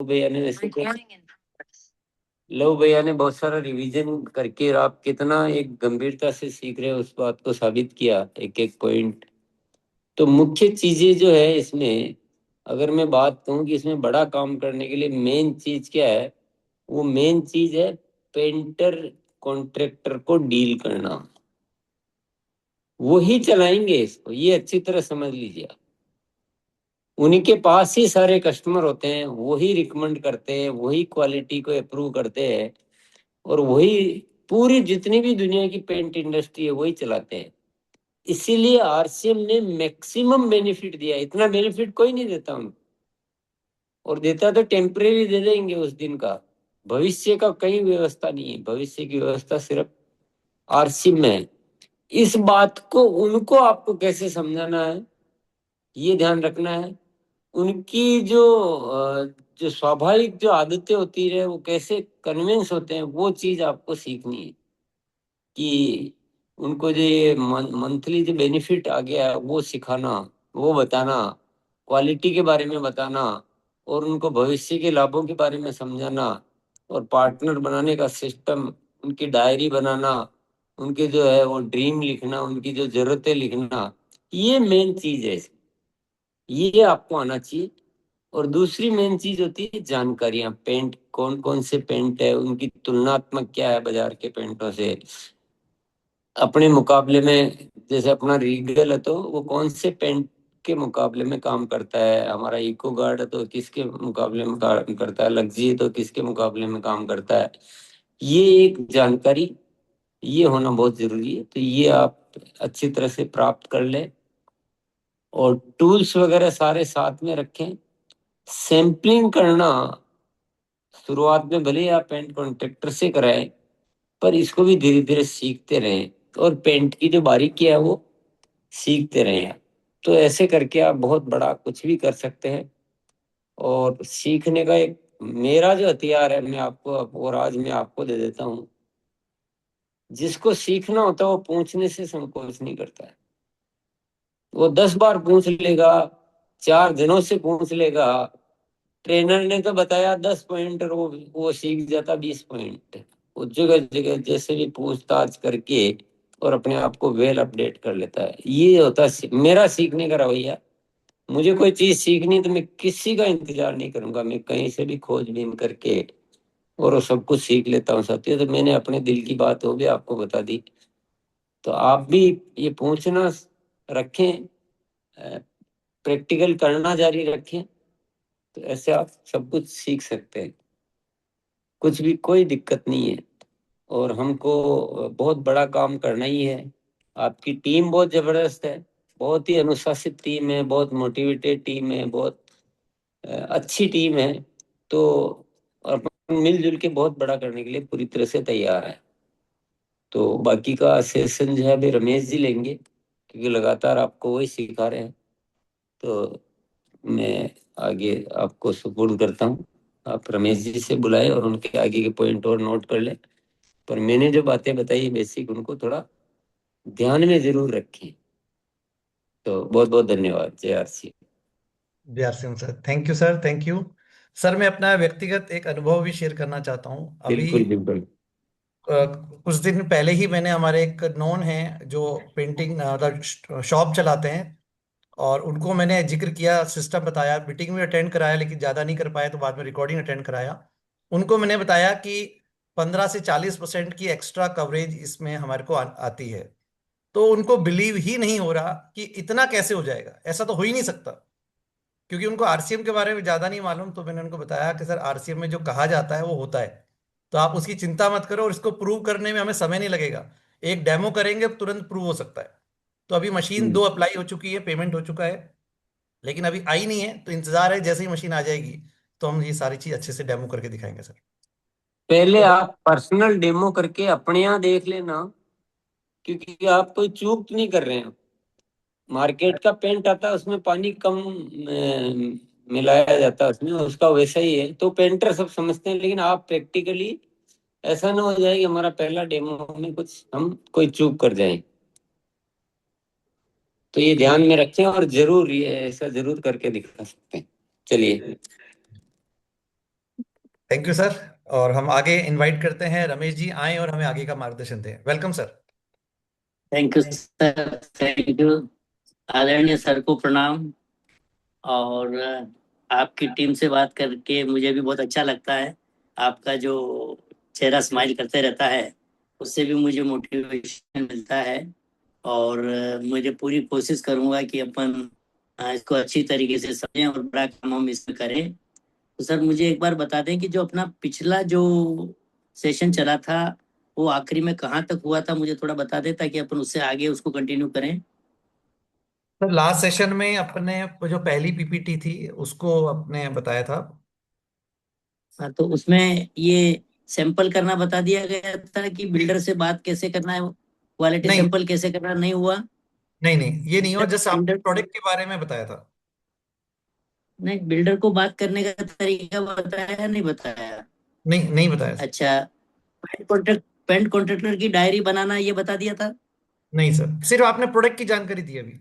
भैया ने लव भैया ने बहुत सारा रिवीजन करके, और आप कितना एक गंभीरता से सीख रहे हो उस बात को साबित किया, एक एक पॉइंट। तो मुख्य चीजें जो है इसमें, अगर मैं बात कहूँ कि इसमें बड़ा काम करने के लिए मेन चीज क्या है, वो मेन चीज है पेंटर कॉन्ट्रैक्टर को डील करना। वो ही चलाएंगे इसको, ये अच्छी तरह समझ लीजिए आप। उन्हीं के पास ही सारे कस्टमर होते हैं, वही रिकमेंड करते हैं, वही क्वालिटी को अप्रूव करते हैं, और वही पूरी जितनी भी दुनिया की पेंट इंडस्ट्री है वही चलाते हैं। इसीलिए आरसीएम ने मैक्सिमम बेनिफिट दिया, इतना बेनिफिट कोई नहीं देता उनको, और देता तो टेम्परेरी दे देंगे उस दिन का, भविष्य का कहीं व्यवस्था नहीं है, भविष्य की व्यवस्था सिर्फ आरसीएम में है। इस बात को उनको आपको कैसे समझाना है, ये ध्यान रखना है। उनकी जो स्वाभाविक जो आदतें होती है, वो कैसे कन्विंस होते हैं, वो चीज आपको सीखनी है। कि उनको जो ये मंथली जो बेनिफिट आ गया है वो सिखाना, वो बताना, क्वालिटी के बारे में बताना, और उनको भविष्य के लाभों के बारे में समझाना, और पार्टनर बनाने का सिस्टम, उनकी डायरी बनाना, उनके जो है वो ड्रीम लिखना, उनकी जो जरूरतें लिखना, ये मेन चीज है। ये आपको आना चाहिए। और दूसरी मेन चीज होती है जानकारियां, पेंट कौन कौन से पेंट है, उनकी तुलनात्मक क्या है बाजार के पेंटों से, अपने मुकाबले में। जैसे अपना रीगल है तो वो कौन से पेंट के मुकाबले में काम करता है, हमारा इको गार्ड है तो किसके मुकाबले में काम करता है, लग्जी तो किसके मुकाबले में काम करता है, ये एक जानकारी, ये होना बहुत जरूरी है। तो ये आप अच्छी तरह से प्राप्त कर ले, और टूल्स वगैरह सारे साथ में रखें। सैम्पलिंग करना शुरुआत में भले ही आप पेंट कॉन्ट्रैक्टर से कराएं, पर इसको भी धीरे धीरे सीखते रहें, और पेंट की जो बारीकी है वो सीखते रहें। तो ऐसे करके आप बहुत बड़ा कुछ भी कर सकते हैं। और सीखने का एक मेरा जो हथियार है, मैं आपको और आज मैं आपको दे देता हूँ। जिसको सीखना होता है वो पूछने से संकोच नहीं करता है। वो 10 बार पूछ लेगा, 4 दिनों से पूछ लेगा। ट्रेनर ने तो बताया 10 पॉइंट, और वो सीख जाता 20 पॉइंट। वो जगह जगह जैसे भी पूछताछ करके और अपने आप को वेल अपडेट कर लेता है। ये होता है मेरा सीखने का रवैया। मुझे कोई चीज सीखनी तो मैं किसी का इंतजार नहीं करूंगा, मैं कहीं से भी खोजबीन करके और वो सब कुछ सीख लेता हूँ साथियों। तो मैंने अपने दिल की बात वो भी आपको बता दी। तो आप भी ये पूछना रखें, प्रैक्टिकल करना जारी रखें, तो ऐसे आप सब कुछ सीख सकते हैं, कुछ भी कोई दिक्कत नहीं है। और हमको बहुत बड़ा काम करना ही है। आपकी टीम बहुत जबरदस्त है, बहुत ही अनुशासित टीम है, बहुत मोटिवेटेड टीम है, बहुत अच्छी टीम है। तो अपन मिलजुल के बहुत बड़ा करने के लिए पूरी तरह से तैयार है। तो बाकी का सेशन जो है अभी रमेश जी लेंगे, क्योंकि लगातार आपको वही सिखा रहे हैं। तो मैं आगे आपको सुपुर्द करता हूँ। आप रमेश जी से बुलाए और उनके आगे के पॉइंट और नोट कर ले। पर मैंने जो बातें बताई बेसिक, उनको थोड़ा ध्यान में जरूर रखें। तो बहुत बहुत धन्यवाद। जय RC. Bihar Singh sir, thank you sir, thank you. Sir, मैं अपना व्यक्तिगत एक अनुभव भी शेयर करना चाहता हूँ अभी। बिल्कुल बिल्कुल। कुछ दिन पहले ही मैंने, हमारे एक नॉन है जो पेंटिंग मतलब शॉप चलाते हैं, और उनको मैंने जिक्र किया, सिस्टम बताया, मीटिंग में अटेंड कराया, लेकिन ज़्यादा नहीं कर पाया तो बाद में रिकॉर्डिंग अटेंड कराया। उनको मैंने बताया कि 15 से 40% की एक्स्ट्रा कवरेज इसमें हमारे को आती है। तो उनको बिलीव ही नहीं हो रहा कि इतना कैसे हो जाएगा, ऐसा तो हो ही नहीं सकता, क्योंकि उनको आरसीएम के बारे में ज़्यादा नहीं मालूम। तो मैंने उनको बताया कि सर, आरसीएम में जो कहा जाता है वो होता है, तो आप उसकी चिंता मत करो, और इसको प्रूव करने में हमें समय नहीं लगेगा। एक डेमो करेंगे तुरंत प्रूव हो सकता है। तो अभी मशीन 2 अप्लाई हो चुकी है, पेमेंट हो चुका है, लेकिन अभी आई नहीं है, तो इंतजार है, जैसे ही मशीन आ जाएगी तो हम ये सारी चीज अच्छे से डेमो करके दिखाएंगे सर। पहले तो आप पर्सनल डेमो करके अपने यहाँ देख लेना, क्योंकि आप कोई चूक नहीं कर रहे हैं। मार्केट का पेंट आता है उसमें पानी कम मिलाया जाता है, उसमें उसका वैसा ही है। तो पेंटर सब समझते हैं, लेकिन आप प्रैक्टिकली ऐसा ना हो जाए कि हमारा पहला डेमो में कुछ हम कोई चूक कर जाए। तो ये ध्यान में रखें, और जरूर ये ऐसा जरूर करके दिखा सकते हैं। चलिए। Thank you sir. और हम आगे इनवाइट करते हैं, रमेश जी आए और हमें आगे का मार्गदर्शन दें। Welcome sir. Thank you sir, thank you. आदरणीय सर को प्रणाम। और आपकी टीम से बात करके मुझे भी बहुत अच्छा लगता है। आपका जो चेहरा स्माइल करते रहता है, उससे भी मुझे मोटिवेशन मिलता है। और मुझे पूरी कोशिश करूंगा कि अपन इसको अच्छी तरीके से समझें और बड़ा काम हम इसमें करें। तो सर मुझे एक बार बता दें कि जो अपना पिछला जो सेशन चला था, वो आखिरी में कहाँ तक हुआ था, मुझे थोड़ा बता दें ताकि अपन उससे आगे उसको कंटिन्यू करें। सर लास्ट सेशन में अपने जो पहली पीपीटी थी उसको आपने बताया था। हाँ, तो उसमें ये सैंपल करना बता दिया गया था कि बिल्डर से बात कैसे करना है, क्वालिटी नहीं, सैंपल कैसे करना, नहीं हुआ। नहीं नहीं, ये नहीं हुआ। जस्ट आपने बिल्डर प्रोडक्ट के बारे में बताया था। नहीं, बिल्डर को बात करने का तरीका बताया नहीं बताया। नहीं, नहीं बताया सर। अच्छा, पेंट कॉन्ट्रैक्टर की डायरी बनाना ये बता दिया था। नहीं सर, सिर्फ आपने प्रोडक्ट की जानकारी दी अभी।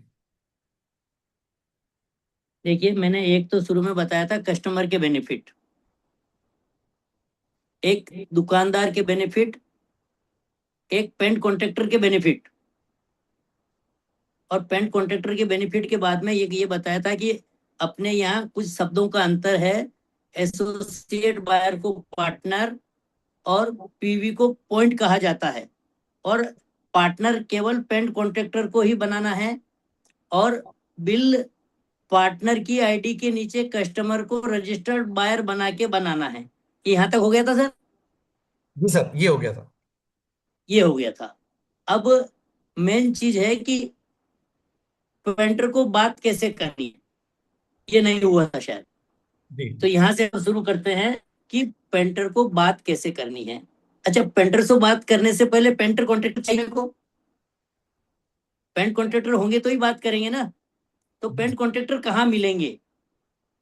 देखिए, मैंने एक तो शुरू में बताया था कस्टमर के बेनिफिट, एक दुकानदार के बेनिफिट, एक पेंट कॉन्ट्रैक्टर के बेनिफिट। और पेंट कॉन्ट्रैक्टर के बेनिफिट के बाद में ये बताया था कि अपने यहाँ कुछ शब्दों का अंतर है। एसोसिएट बायर को पार्टनर और पीवी को पॉइंट कहा जाता है। और पार्टनर केवल पेंट कॉन्ट्रैक्टर को ही बनाना है। और बिल पार्टनर की आईडी के नीचे कस्टमर को रजिस्टर्ड बायर बना के बनाना है। यहाँ तक हो गया था सर। जी सर, ये हो गया था। ये हो गया था। अब मेन चीज है कि पेंटर को बात कैसे करनी है, ये नहीं हुआ था शायद। जी तो यहाँ से हम शुरू करते हैं कि पेंटर को बात कैसे करनी है। अच्छा, पेंटर से बात करने से पहले पेंटर कॉन्ट्रैक्टर चाहिए को। पेंट कॉन्ट्रैक्टर होंगे तो ही बात करेंगे ना। तो पेंट कॉन्ट्रैक्टर कहाँ मिलेंगे,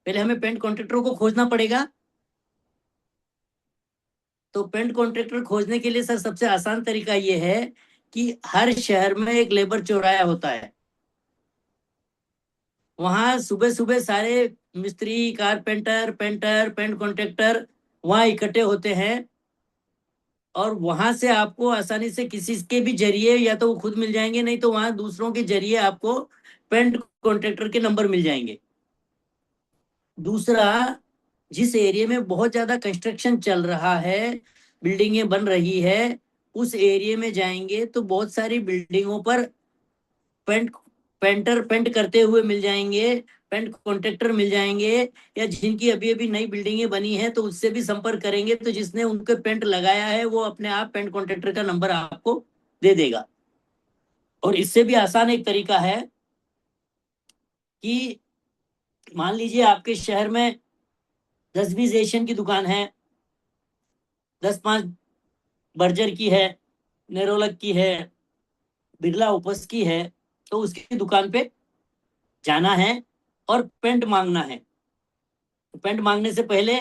पहले हमें पेंट कॉन्ट्रैक्टर को खोजना पड़ेगा। तो पेंट कॉन्ट्रैक्टर खोजने के लिए सर सबसे आसान तरीका ये है कि हर शहर में एक लेबर चौराया होता है। वहां सुबह सुबह सारे मिस्त्री, कारपेंटर, पेंटर, पेंट कॉन्ट्रैक्टर वहां इकट्ठे होते हैं। और वहां से आपको आसानी से किसी के भी जरिए, या तो वो खुद मिल जाएंगे, नहीं तो वहां दूसरों के जरिए आपको पेंट कॉन्ट्रैक्टर के नंबर मिल जाएंगे। दूसरा, जिस एरिया में बहुत ज्यादा कंस्ट्रक्शन चल रहा है, बिल्डिंगें बन रही है, उस एरिया में जाएंगे तो बहुत सारी बिल्डिंगों पर पेंट पेंटर पेंट करते हुए मिल जाएंगे, पेंट कॉन्ट्रैक्टर मिल जाएंगे। या जिनकी अभी अभी नई बिल्डिंगें बनी है तो उससे भी संपर्क करेंगे, तो जिसने उनके पेंट लगाया है वो अपने आप पेंट कॉन्ट्रैक्टर का नंबर आपको दे देगा। और इससे भी आसान एक तरीका है कि मान लीजिए आपके शहर में 10-20 एशियन की दुकान है, 10-5 बर्जर की है, नेरोलक की है, बिरला ओपस की है। तो उसकी दुकान पे जाना है और पेंट मांगना है। तो पेंट मांगने से पहले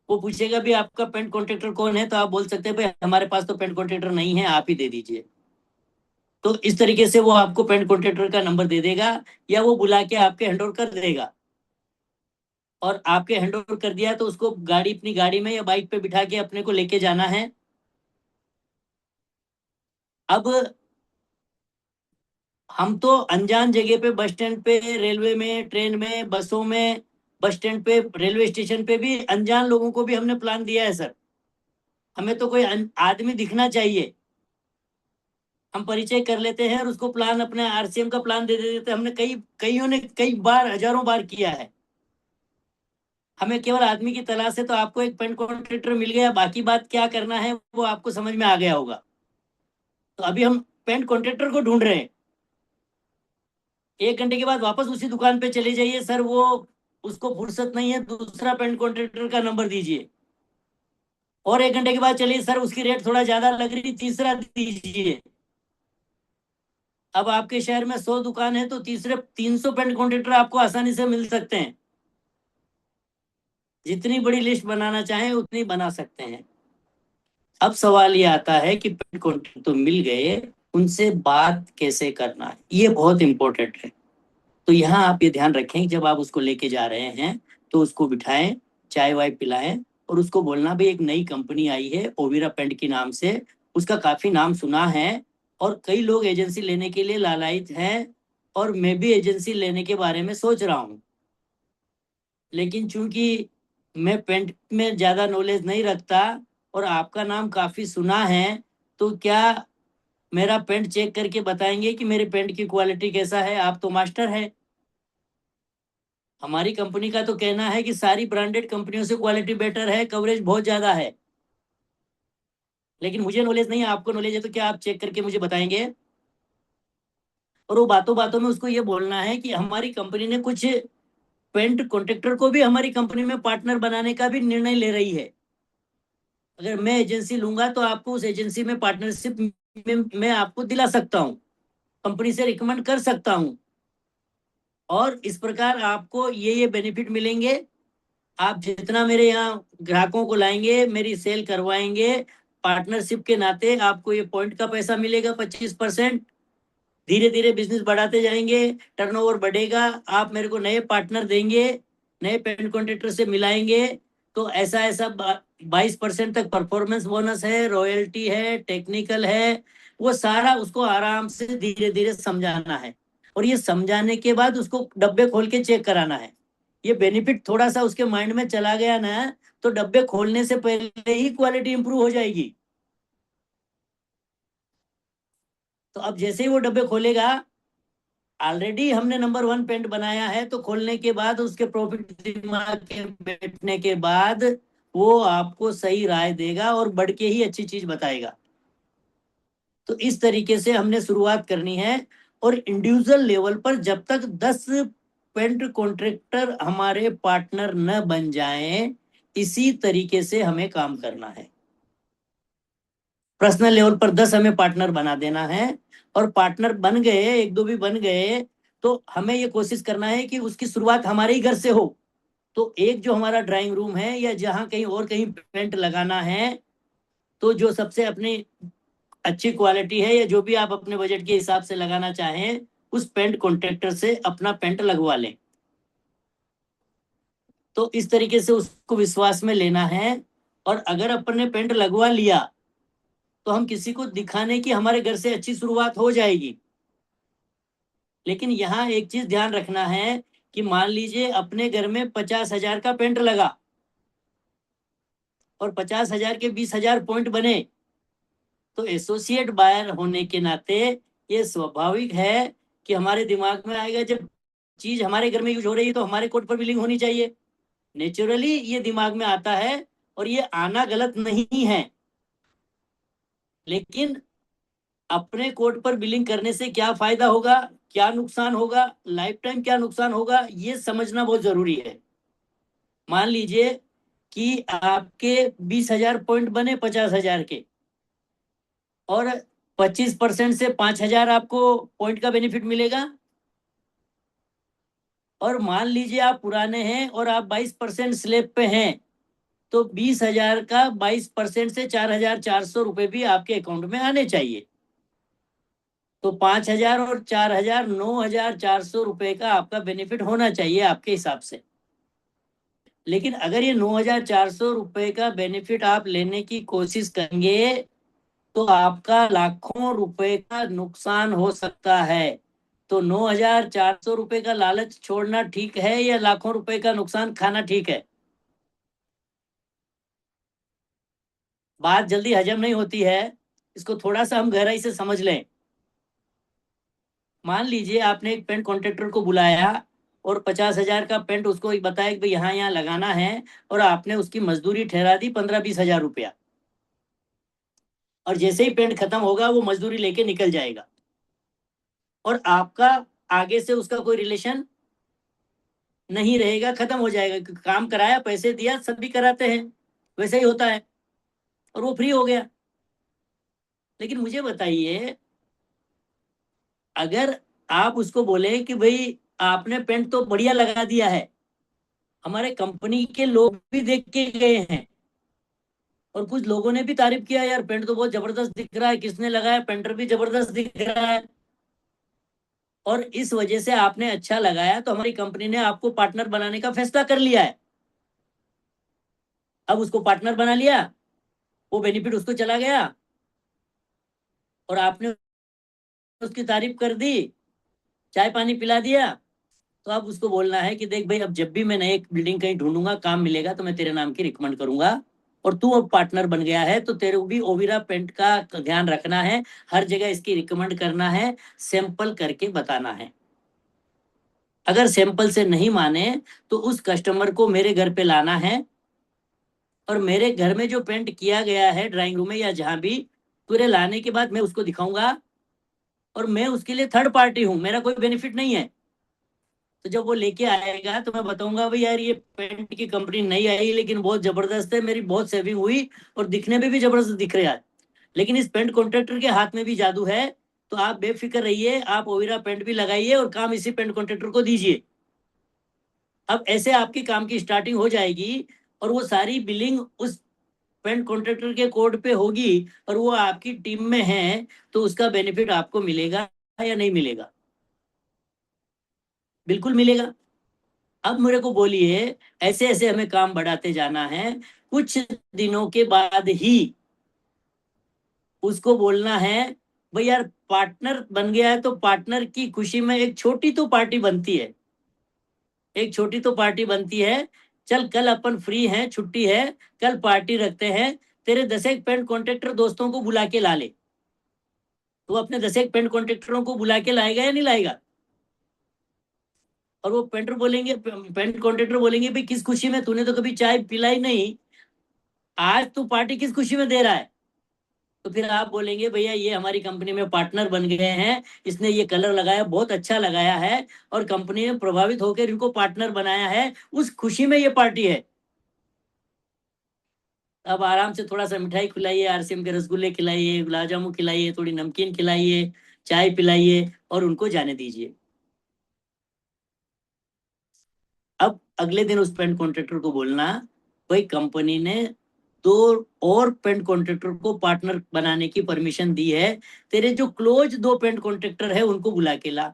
वो पूछेगा भी आपका पेंट कॉन्ट्रैक्टर कौन है, तो आप बोल सकते हैं भाई हमारे पास तो पेंट कॉन्ट्रैक्टर नहीं है, आप ही दे दीजिए। तो इस तरीके से वो आपको पेंट कॉन्ट्रैक्टर का नंबर दे देगा, या वो बुला के आपके हैंड ओवर कर देगा। और आपके हैंड ओवर कर दिया तो उसको गाड़ी, अपनी गाड़ी में या बाइक पे बिठा के अपने को लेके जाना है। अब हम तो अनजान जगह पे, बस स्टैंड पे, रेलवे में, ट्रेन में, बसों में, बस स्टैंड पे, रेलवे स्टेशन पे भी अनजान लोगों को भी हमने प्लान दिया है सर। हमें तो कोई आदमी दिखना चाहिए, हम परिचय कर लेते हैं और उसको प्लान, अपने आरसीएम का प्लान दे देते हैं। हमने कईयों ने कई बार, हजारों बार किया है। हमें केवल आदमी की तलाश है, तो आपको एक पेंट कॉन्ट्रैक्टर मिल गया, बाकी बात क्या करना है वो आपको समझ में आ गया होगा। तो अभी हम पेंट कॉन्ट्रैक्टर को ढूंढ रहे हैं। 1 घंटे के बाद वापस उसी दुकान पे चले जाइए, सर वो उसको फुर्सत नहीं है, दूसरा पेंट कॉन्ट्रैक्टर का नंबर दीजिए। और 1 घंटे के बाद चलिए, सर उसकी रेट थोड़ा ज्यादा लग रही, तीसरा दीजिए। अब आपके शहर में 100 दुकान है तो तीसरे 300 पेंट कॉन्ट्रैक्टर आपको आसानी से मिल सकते हैं। जितनी बड़ी लिस्ट बनाना चाहें उतनी बना सकते हैं। अब सवाल ये आता है कि पेंट कॉन्ट्रैक्टर तो मिल गए, उनसे बात कैसे करना है, ये बहुत इंपॉर्टेंट है। तो यहाँ आप ये ध्यान रखें कि जब आप उसको लेके जा रहे हैं तो उसको बिठाएं, चाय वाय पिलाएं और उसको बोलना भाई एक नई कंपनी आई है ओविरा पेंट के नाम से, उसका काफी नाम सुना है और कई लोग एजेंसी लेने के लिए लालायित हैं और मैं भी एजेंसी लेने के बारे में सोच रहा हूँ, लेकिन चूंकि मैं पेंट में ज्यादा नॉलेज नहीं रखता और आपका नाम काफी सुना है, तो क्या मेरा पेंट चेक करके बताएंगे कि मेरे पेंट की क्वालिटी कैसा है? आप तो मास्टर है। हमारी कंपनी का तो कहना है कि सारी ब्रांडेड कंपनियों से क्वालिटी बेटर है, कवरेज बहुत ज्यादा है, लेकिन मुझे नॉलेज नहीं है, आपको नॉलेज है, तो क्या आप चेक करके मुझे बताएंगे? और वो बातों बातों में उसको ये बोलना है कि हमारी कंपनी ने कुछ पेंट कॉन्ट्रैक्टर को भी हमारी कंपनी में पार्टनर बनाने का भी निर्णय ले रही है। अगर मैं एजेंसी लूंगा तो आपको उस एजेंसी में पार्टनरशिप में मैं आपको दिला सकता हूँ, कंपनी से रिकमेंड कर सकता हूँ, और इस प्रकार आपको ये बेनिफिट मिलेंगे। आप जितना मेरे यहाँ ग्राहकों को लाएंगे, मेरी सेल करवाएंगे, पार्टनरशिप के नाते आपको ये पॉइंट का पैसा मिलेगा 25%। धीरे धीरे बिजनेस बढ़ाते जाएंगे, टर्नओवर बढ़ेगा, आप मेरे को नए पार्टनर देंगे, नए पेंट कॉन्ट्रैक्टर से मिलाएंगे, तो ऐसा ऐसा 22% तक परफॉर्मेंस बोनस है, रॉयल्टी है, टेक्निकल है, वो सारा उसको आराम से धीरे धीरे समझाना है। और ये समझाने के बाद उसको डब्बे खोल के चेक कराना है। ये बेनिफिट थोड़ा सा उसके माइंड में चला गया ना, तो डब्बे खोलने से पहले ही क्वालिटी इंप्रूव हो जाएगी। तो अब जैसे ही वो डब्बे खोलेगा, ऑलरेडी हमने नंबर 1 पेंट बनाया है, तो खोलने के बाद उसके प्रॉफिट दिमाग के बैठने के बाद वो आपको सही राय देगा और बढ़ के ही अच्छी चीज बताएगा। तो इस तरीके से हमने शुरुआत करनी है। और इंडिविजुअल लेवल पर जब तक 10 पेंट कॉन्ट्रैक्टर हमारे पार्टनर न बन जाएं, इसी तरीके से हमें काम करना है। पर्सनल लेवल पर 10 हमें पार्टनर बना देना है, और पार्टनर बन गए, एक दो भी बन गए, तो हमें ये कोशिश करना है कि उसकी शुरुआत हमारे ही घर से हो। तो एक जो हमारा ड्राइंग रूम है या जहाँ कहीं और कहीं पेंट लगाना है, तो जो सबसे अपनी अच्छी क्वालिटी है या जो भी आप अपने बजट के हिसाब से लगाना चाहें, उस पेंट कॉन्ट्रैक्टर से अपना पेंट लगवा लें। तो इस तरीके से उसको विश्वास में लेना है। और अगर अपन ने पेंट लगवा लिया तो हम किसी को दिखाने की हमारे घर से अच्छी शुरुआत हो जाएगी। लेकिन यहाँ एक चीज ध्यान रखना है कि मान लीजिए अपने घर में 50,000 का पेंट लगा और 50,000 के 20,000 पॉइंट बने, तो एसोसिएट बायर होने के नाते ये स्वाभाविक है कि हमारे दिमाग में आएगा जब चीज हमारे घर में यूज हो रही है तो हमारे कोड पर बिलिंग होनी चाहिए। नेचुरली ये दिमाग में आता है, और ये आना गलत नहीं है, लेकिन अपने कोड पर बिलिंग करने से क्या फायदा होगा, क्या नुकसान होगा, लाइफ टाइम क्या नुकसान होगा, ये समझना बहुत जरूरी है। मान लीजिए कि आपके 20,000 पॉइंट बने 50,000 के, और 25% से 5,000 आपको पॉइंट का बेनिफिट मिलेगा। और मान लीजिए आप पुराने हैं और आप 22% स्लैब पे हैं, तो 20,000 का 22% से 4,400 रुपए भी आपके अकाउंट में आने चाहिए। तो 5,000 और 4,000, 9,400 रुपए का आपका बेनिफिट होना चाहिए आपके हिसाब से। लेकिन अगर ये 9,400 रुपए का बेनिफिट आप लेने की कोशिश करेंगे, तो आपका लाखों रुपए का नुकसान हो सकता है। तो 9,400 रुपए का लालच छोड़ना ठीक है, या लाखों रुपए का नुकसान खाना ठीक है? बात जल्दी हजम नहीं होती है, इसको थोड़ा सा हम गहराई से समझ लें। मान लीजिए आपने एक पेंट कॉन्ट्रैक्टर को बुलाया और 50,000 का पेंट उसको बताया कि भाई यहाँ यहाँ लगाना है, और आपने उसकी मजदूरी ठहरा दी 15-20,000 रुपया, और जैसे ही पेंट खत्म होगा वो मजदूरी लेके निकल जाएगा, और आपका आगे से उसका कोई रिलेशन नहीं रहेगा, खत्म हो जाएगा। क्योंकि काम कराया, पैसे दिया, सब भी कराते हैं, वैसे ही होता है, और वो फ्री हो गया। लेकिन मुझे बताइए, अगर आप उसको बोले कि भाई आपने पेंट तो बढ़िया लगा दिया है, हमारे कंपनी के लोग भी देख के गए हैं और कुछ लोगों ने भी तारीफ किया, यार पेंट तो बहुत जबरदस्त दिख रहा है, किसने लगाया, पेंटर भी जबरदस्त दिख रहा है, और इस वजह से आपने अच्छा लगाया, तो हमारी कंपनी ने आपको पार्टनर बनाने का फैसला कर लिया है। अब उसको पार्टनर बना लिया, वो बेनिफिट उसको चला गया और आपने उसकी तारीफ कर दी, चाय पानी पिला दिया, तो अब उसको बोलना है कि देख भाई, अब जब भी मैं नई बिल्डिंग कहीं ढूंढूंगा, काम मिलेगा तो मैं तेरे नाम की रिकमेंड करूंगा, और तू अब पार्टनर बन गया है तो तेरे को भी ओविरा पेंट का ध्यान रखना है, हर जगह इसकी रिकमेंड करना है, सैंपल करके बताना है। अगर सैंपल से नहीं माने तो उस कस्टमर को मेरे घर पे लाना है, और मेरे घर में जो पेंट किया गया है ड्राइंग रूम में या जहां भी, पूरे लाने के बाद मैं उसको दिखाऊंगा, और मैं उसके लिए थर्ड पार्टी हूं, मेरा कोई बेनिफिट नहीं है। तो जब वो लेके आएगा तो मैं बताऊंगा भाई यार, ये पेंट की कंपनी नहीं आई लेकिन बहुत जबरदस्त है, मेरी बहुत सेविंग हुई और दिखने में भी जबरदस्त दिख रहा है, लेकिन इस पेंट कॉन्ट्रैक्टर के हाथ में भी जादू है, तो आप बेफिक्र रहिए, आप ओविरा पेंट भी लगाइए और काम इसी पेंट कॉन्ट्रैक्टर को दीजिए। अब ऐसे आपकी काम की स्टार्टिंग हो जाएगी, और वो सारी बिलिंग उस पेंट कॉन्ट्रैक्टर के कोड पे होगी, और वो आपकी टीम में है, तो उसका बेनिफिट आपको मिलेगा या नहीं मिलेगा? बिल्कुल मिलेगा। अब मेरे को बोलिए, ऐसे ऐसे हमें काम बढ़ाते जाना है, कुछ दिनों के बाद ही उसको बोलना है भाई यार, पार्टनर बन गया है तो पार्टनर की खुशी में एक छोटी तो पार्टी बनती है, एक छोटी तो पार्टी बनती है। चल कल अपन फ्री हैं, छुट्टी है, कल पार्टी रखते हैं, तेरे 10 एक पेंट कॉन्ट्रैक्टर दोस्तों को बुला के ला ले। तो अपने 10 एक पेंट कॉन्ट्रैक्टरों को बुला के लाएगा या नहीं लाएगा? और वो पेंटर बोलेंगे, पेंट कॉन्ट्रैक्टर बोलेंगे भाई किस खुशी में, तूने तो कभी चाय पिलाई नहीं, आज तू पार्टी किस खुशी में दे रहा है? तो फिर आप बोलेंगे भैया ये हमारी कंपनी में पार्टनर बन गए हैं, इसने ये कलर लगाया, बहुत अच्छा लगाया है, और कंपनी ने प्रभावित होकर इनको पार्टनर बनाया है, उस खुशी में ये पार्टी है। अब आराम से थोड़ा सा मिठाई खिलाइए, आरसीएम के रसगुल्ले खिलाइए, गुलाब जामुन खिलाइए, थोड़ी नमकीन खिलाइए, चाय पिलाइए और उनको जाने दीजिए। अब अगले दिन उस पेंट कॉन्ट्रैक्टर को बोलना, भाई कंपनी ने 2 और पेंट कॉन्ट्रैक्टर को पार्टनर बनाने की परमिशन दी है, तेरे जो क्लोज 2 पेंट कॉन्ट्रैक्टर है उनको बुला के ला।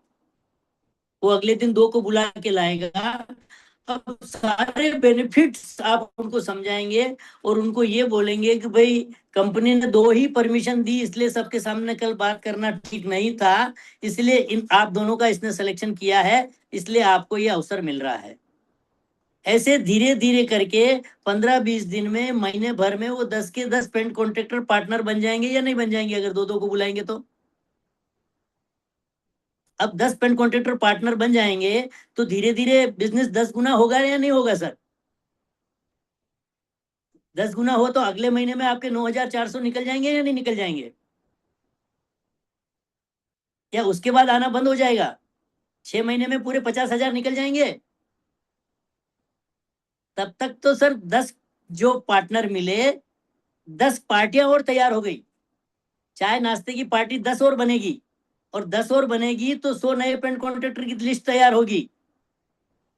वो अगले दिन 2 को बुला के लाएगा। अब सारे बेनिफिट्स आप उनको समझाएंगे और उनको ये बोलेंगे कि भाई कंपनी ने 2 ही परमिशन दी, इसलिए सबके सामने कल बात करना ठीक नहीं था, इसलिए इन आप दोनों का इसने सिलेक्शन किया है, इसलिए आपको ये अवसर मिल रहा है। ऐसे धीरे धीरे करके 15-20 दिन में, महीने भर में वो 10 के 10 पेंट कॉन्ट्रैक्टर पार्टनर बन जाएंगे या नहीं बन जाएंगे, अगर 2-2 को बुलाएंगे तो? अब 10 पेंट कॉन्ट्रैक्टर पार्टनर बन जाएंगे तो धीरे धीरे बिजनेस 10 गुना होगा या नहीं होगा सर? 10 गुना हो तो अगले महीने में आपके 9,400 निकल जाएंगे या नहीं निकल जाएंगे? या उसके बाद आना बंद हो जाएगा? 6 महीने में पूरे 50,000 निकल जाएंगे? तब तक तो सर 10 जो पार्टनर मिले, 10 पार्टियां और तैयार हो गई, चाय नाश्ते की पार्टी 10 और बनेगी, और 10 और बनेगी तो 100 नए पेंट कॉन्ट्रैक्टर की लिस्ट तैयार होगी,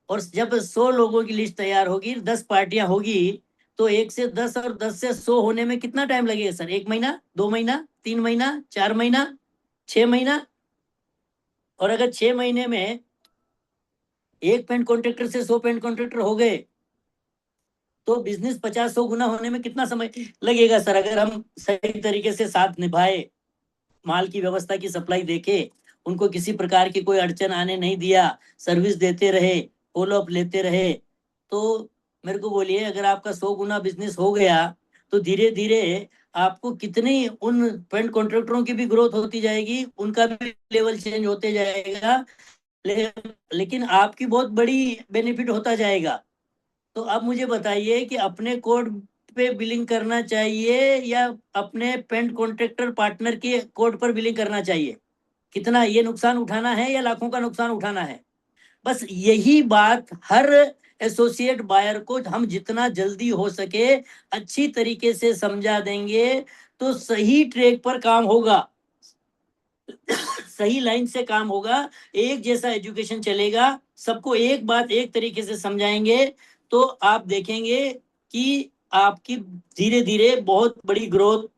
और जब 100 लोगों की लिस्ट तैयार होगी, 10 पार्टियां होगी, तो 1 से 10 और 10 से 100 होने में कितना टाइम लगेगा सर? 1 महीना, 2 महीना, 3 महीना, 4 महीना, 6 महीना? और अगर 6 महीने में एक पेंट कॉन्ट्रैक्टर से 100 पेंट कॉन्ट्रैक्टर हो गए, तो बिजनेस 50-100 गुना होने में कितना समय लगेगा सर? अगर हम सही तरीके से साथ निभाए, माल की व्यवस्था की सप्लाई देके, उनको किसी प्रकार की कोई अड़चन आने नहीं दिया, सर्विस देते रहे, फॉलो अप लेते रहे, तो मेरे को बोलिए, अगर आपका 100 गुना बिजनेस हो गया तो धीरे धीरे आपको कितनी उन पेंट कॉन्ट्रैक्टरों की भी ग्रोथ होती जाएगी, उनका भी लेवल चेंज होते जाएगा, लेकिन आपकी बहुत बड़ी बेनिफिट होता जाएगा। तो अब मुझे बताइए कि अपने कोड पे बिलिंग करना चाहिए या अपने पेंट कॉन्ट्रैक्टर पार्टनर के कोड पर बिलिंग करना चाहिए? कितना ये नुकसान उठाना है या लाखों का नुकसान उठाना है? बस यही बात हर एसोसिएट बायर को हम जितना जल्दी हो सके अच्छी तरीके से समझा देंगे तो सही ट्रैक पर काम होगा, सही लाइन से काम होगा, एक जैसा एजुकेशन चलेगा, सबको एक बात एक तरीके से समझाएंगे, तो आप देखेंगे कि आपकी धीरे धीरे बहुत बड़ी ग्रोथ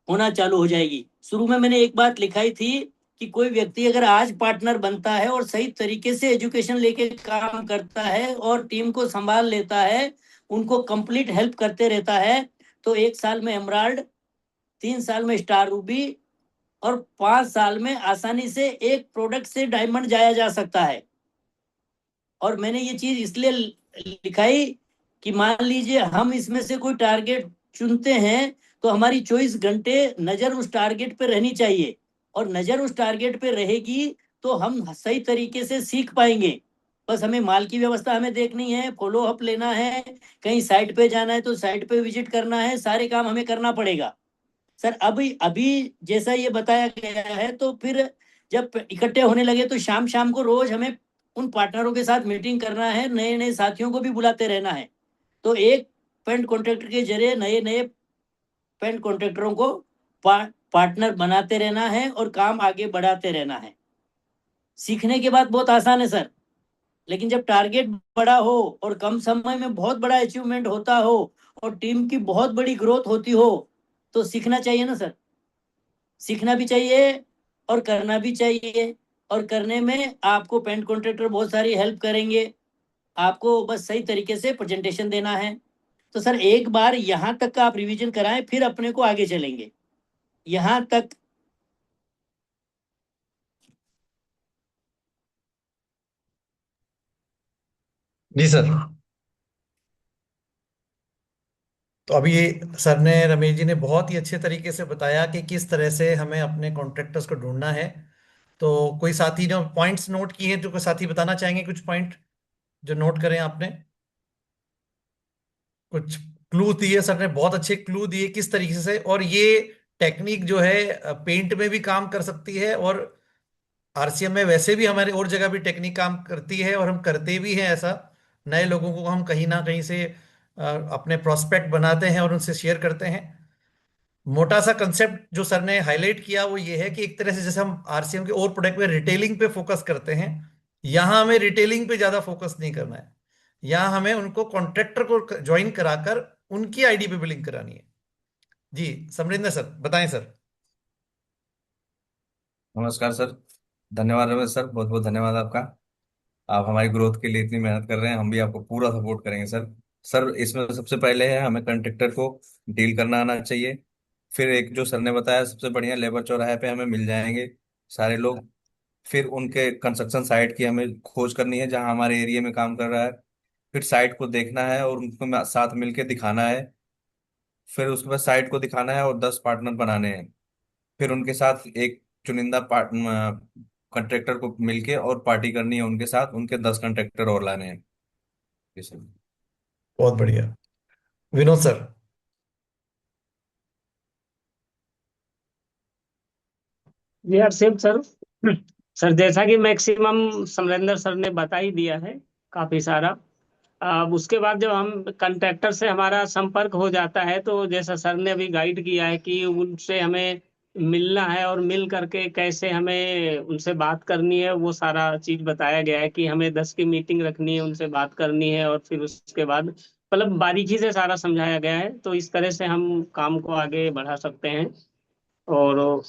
होना चालू हो जाएगी। शुरू में मैंने एक बात लिखाई थी कि कोई व्यक्ति अगर आज पार्टनर बनता है और सही तरीके से एजुकेशन लेके काम करता है और टीम को संभाल लेता है, उनको कंप्लीट हेल्प करते रहता है। तो 1 साल में एमराल्ड, 3 साल में स्टार रूबी और 5 साल में आसानी से एक प्रोडक्ट से डायमंड जाया जा सकता है। और मैंने ये चीज इसलिए लिखाई कि मान लीजिए हम इसमें से कोई टारगेट चुनते हैं तो हमारी 24 घंटे नजर उस टारगेट पे रहनी चाहिए, और नजर उस टारगेट पे रहेगी तो हम सही तरीके से सीख पाएंगे। बस हमें माल की व्यवस्था हमें देखनी है, फॉलो अप लेना है, कहीं साइट पे जाना है तो साइट पे विजिट करना है, सारे काम हमें करना पड़ेगा। सर अभी अभी जैसा ये बताया गया है, तो फिर जब इकट्ठे होने लगे तो शाम शाम को रोज हमें उन पार्टनरों के साथ मीटिंग करना है, नए नए साथियों को भी बुलाते रहना है। तो एक पेंट कॉन्ट्रैक्टर के जरिए नए नए पेंट कॉन्ट्रैक्टरों को पार्टनर बनाते रहना है और काम आगे बढ़ाते रहना है। सीखने के बाद बहुत आसान है सर, लेकिन जब टारगेट बड़ा हो और कम समय में बहुत बड़ा अचीवमेंट होता हो और टीम की बहुत बड़ी ग्रोथ होती हो, तो सीखना चाहिए ना सर। सीखना भी चाहिए और करना भी चाहिए, और करने में आपको पेंट कॉन्ट्रैक्टर बहुत सारी हेल्प करेंगे। आपको बस सही तरीके से प्रेजेंटेशन देना है। तो सर एक बार यहाँ तक का आप रिवीजन कराएं, फिर अपने को आगे चलेंगे। यहाँ तक जी सर। तो अभी सर ने, रमेश जी ने बहुत ही अच्छे तरीके से बताया कि किस तरह से हमें अपने कॉन्ट्रैक्टर्स को ढूंढना है। तो कोई साथी जो पॉइंट्स नोट किए हैं, जो कोई साथी बताना चाहेंगे कुछ पॉइंट जो नोट करें आपने? कुछ क्लू दिए सर ने, बहुत अच्छे क्लू दिए किस तरीके से। और ये टेक्निक जो है पेंट में भी काम कर सकती है, और आरसीएम में वैसे भी हमारे और जगह भी टेक्निक काम करती है, और हम करते भी हैं ऐसा। नए लोगों को हम कहीं ना कहीं से अपने प्रोस्पेक्ट बनाते हैं और उनसे शेयर करते हैं। मोटा सा कंसेप्ट जो सर ने हाईलाइट किया वो ये है कि एक तरह से जैसे हम आरसीएम के और प्रोडक्ट में रिटेलिंग पे फोकस करते हैं, यहाँ हमें रिटेलिंग पे ज्यादा फोकस नहीं करना है। यहाँ हमें उनको कॉन्ट्रैक्टर को ज्वाइन कराकर उनकी आईडी पे बिलिंग करानी है। जी समरिंदर सर बताएं सर। नमस्कार सर। धन्यवाद रमेश सर, बहुत बहुत धन्यवाद आपका। आप हमारी ग्रोथ के लिए इतनी मेहनत कर रहे हैं, हम भी आपको पूरा सपोर्ट करेंगे सर। सर इसमें सबसे पहले है हमें कंट्रैक्टर को डील करना आना चाहिए। फिर एक जो सर ने बताया सबसे बढ़िया, लेबर चौराहे पे हमें मिल जाएंगे सारे लोग। फिर उनके कंस्ट्रक्शन साइट की हमें खोज करनी है जहां हमारे एरिया में काम कर रहा है। फिर साइट को देखना है और उनको साथ मिलके दिखाना है। फिर उसके बाद साइट को दिखाना है और 10 पार्टनर बनाने हैं। फिर उनके साथ एक चुनिंदा कंट्रैक्टर को मिलके और पार्टी करनी है उनके साथ, उनके 10 कंट्रैक्टर और लाने हैं। जी सर। बहुत बढ़िया। Vinod sir. We are same sir. Sir जैसा कि मैक्सिमम समरेंद्र सर ने बता ही दिया है, काफी सारा। अब उसके बाद जब हम कंट्रैक्टर से हमारा संपर्क हो जाता है, तो जैसा सर ने अभी गाइड किया है कि उनसे हमें मिलना है और मिल करके कैसे हमें उनसे बात करनी है, वो सारा चीज बताया गया है कि हमें 10 की मीटिंग रखनी है, उनसे बात करनी है, और फिर उसके बाद मतलब बारीकी से सारा समझाया गया है। तो इस तरह से हम काम को आगे बढ़ा सकते हैं। और